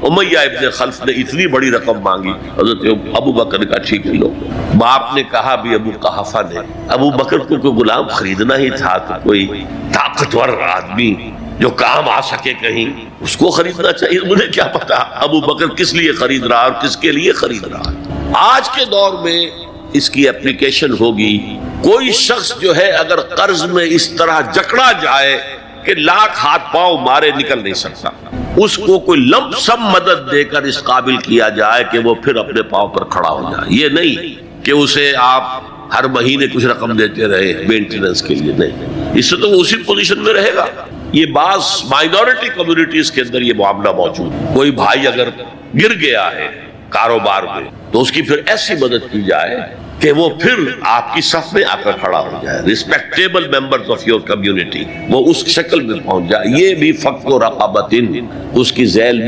امیہ ابن خلف نے اتنی بڑی رقم مانگی، حضرت ابو بکر نے کہا ٹھیک ہے لو۔ باپ نے کہا بھی ابو قحافہ نے، ابو بکر کو کوئی غلام خریدنا ہی تھا تو کوئی طاقتور آدمی جو کام آ سکے کہیں، اس کو خریدنا چاہیے۔ مجھے کیا پتا ابو بکر کس لیے خرید رہا اور کس کے لیے خرید رہا۔ آج کے دور میں اس کی اپلیکیشن ہوگی، کوئی شخص جو ہے اگر قرض میں اس طرح جکڑا جائے کہ لاکھ ہاتھ پاؤں مارے نکل نہیں سکتا، اس کو کوئی لمپ سم مدد دے کر اس قابل کیا جائے کہ وہ پھر اپنے پاؤں پر کھڑا ہو جائے۔ یہ نہیں کہ اسے آپ ہر مہینے کچھ رقم دیتے رہے مینٹیننس کے لیے، نہیں، اس سے تو وہ اسی پوزیشن میں رہے گا۔ یہ بعض مائنورٹی کمیونٹیز کے اندر یہ معاملہ موجود ہے۔ کوئی بھائی اگر گر گیا ہے کاروبار میں تو اس کی پھر ایسی مدد کی جائے کہ وہ پھر آپ کی صف میں آ کر کھڑا ہو جائے، respectable members of your community, وہ اس شکل میں پہنچ جائے۔ یہ بھی فک رقبۃ، اس کی ذیل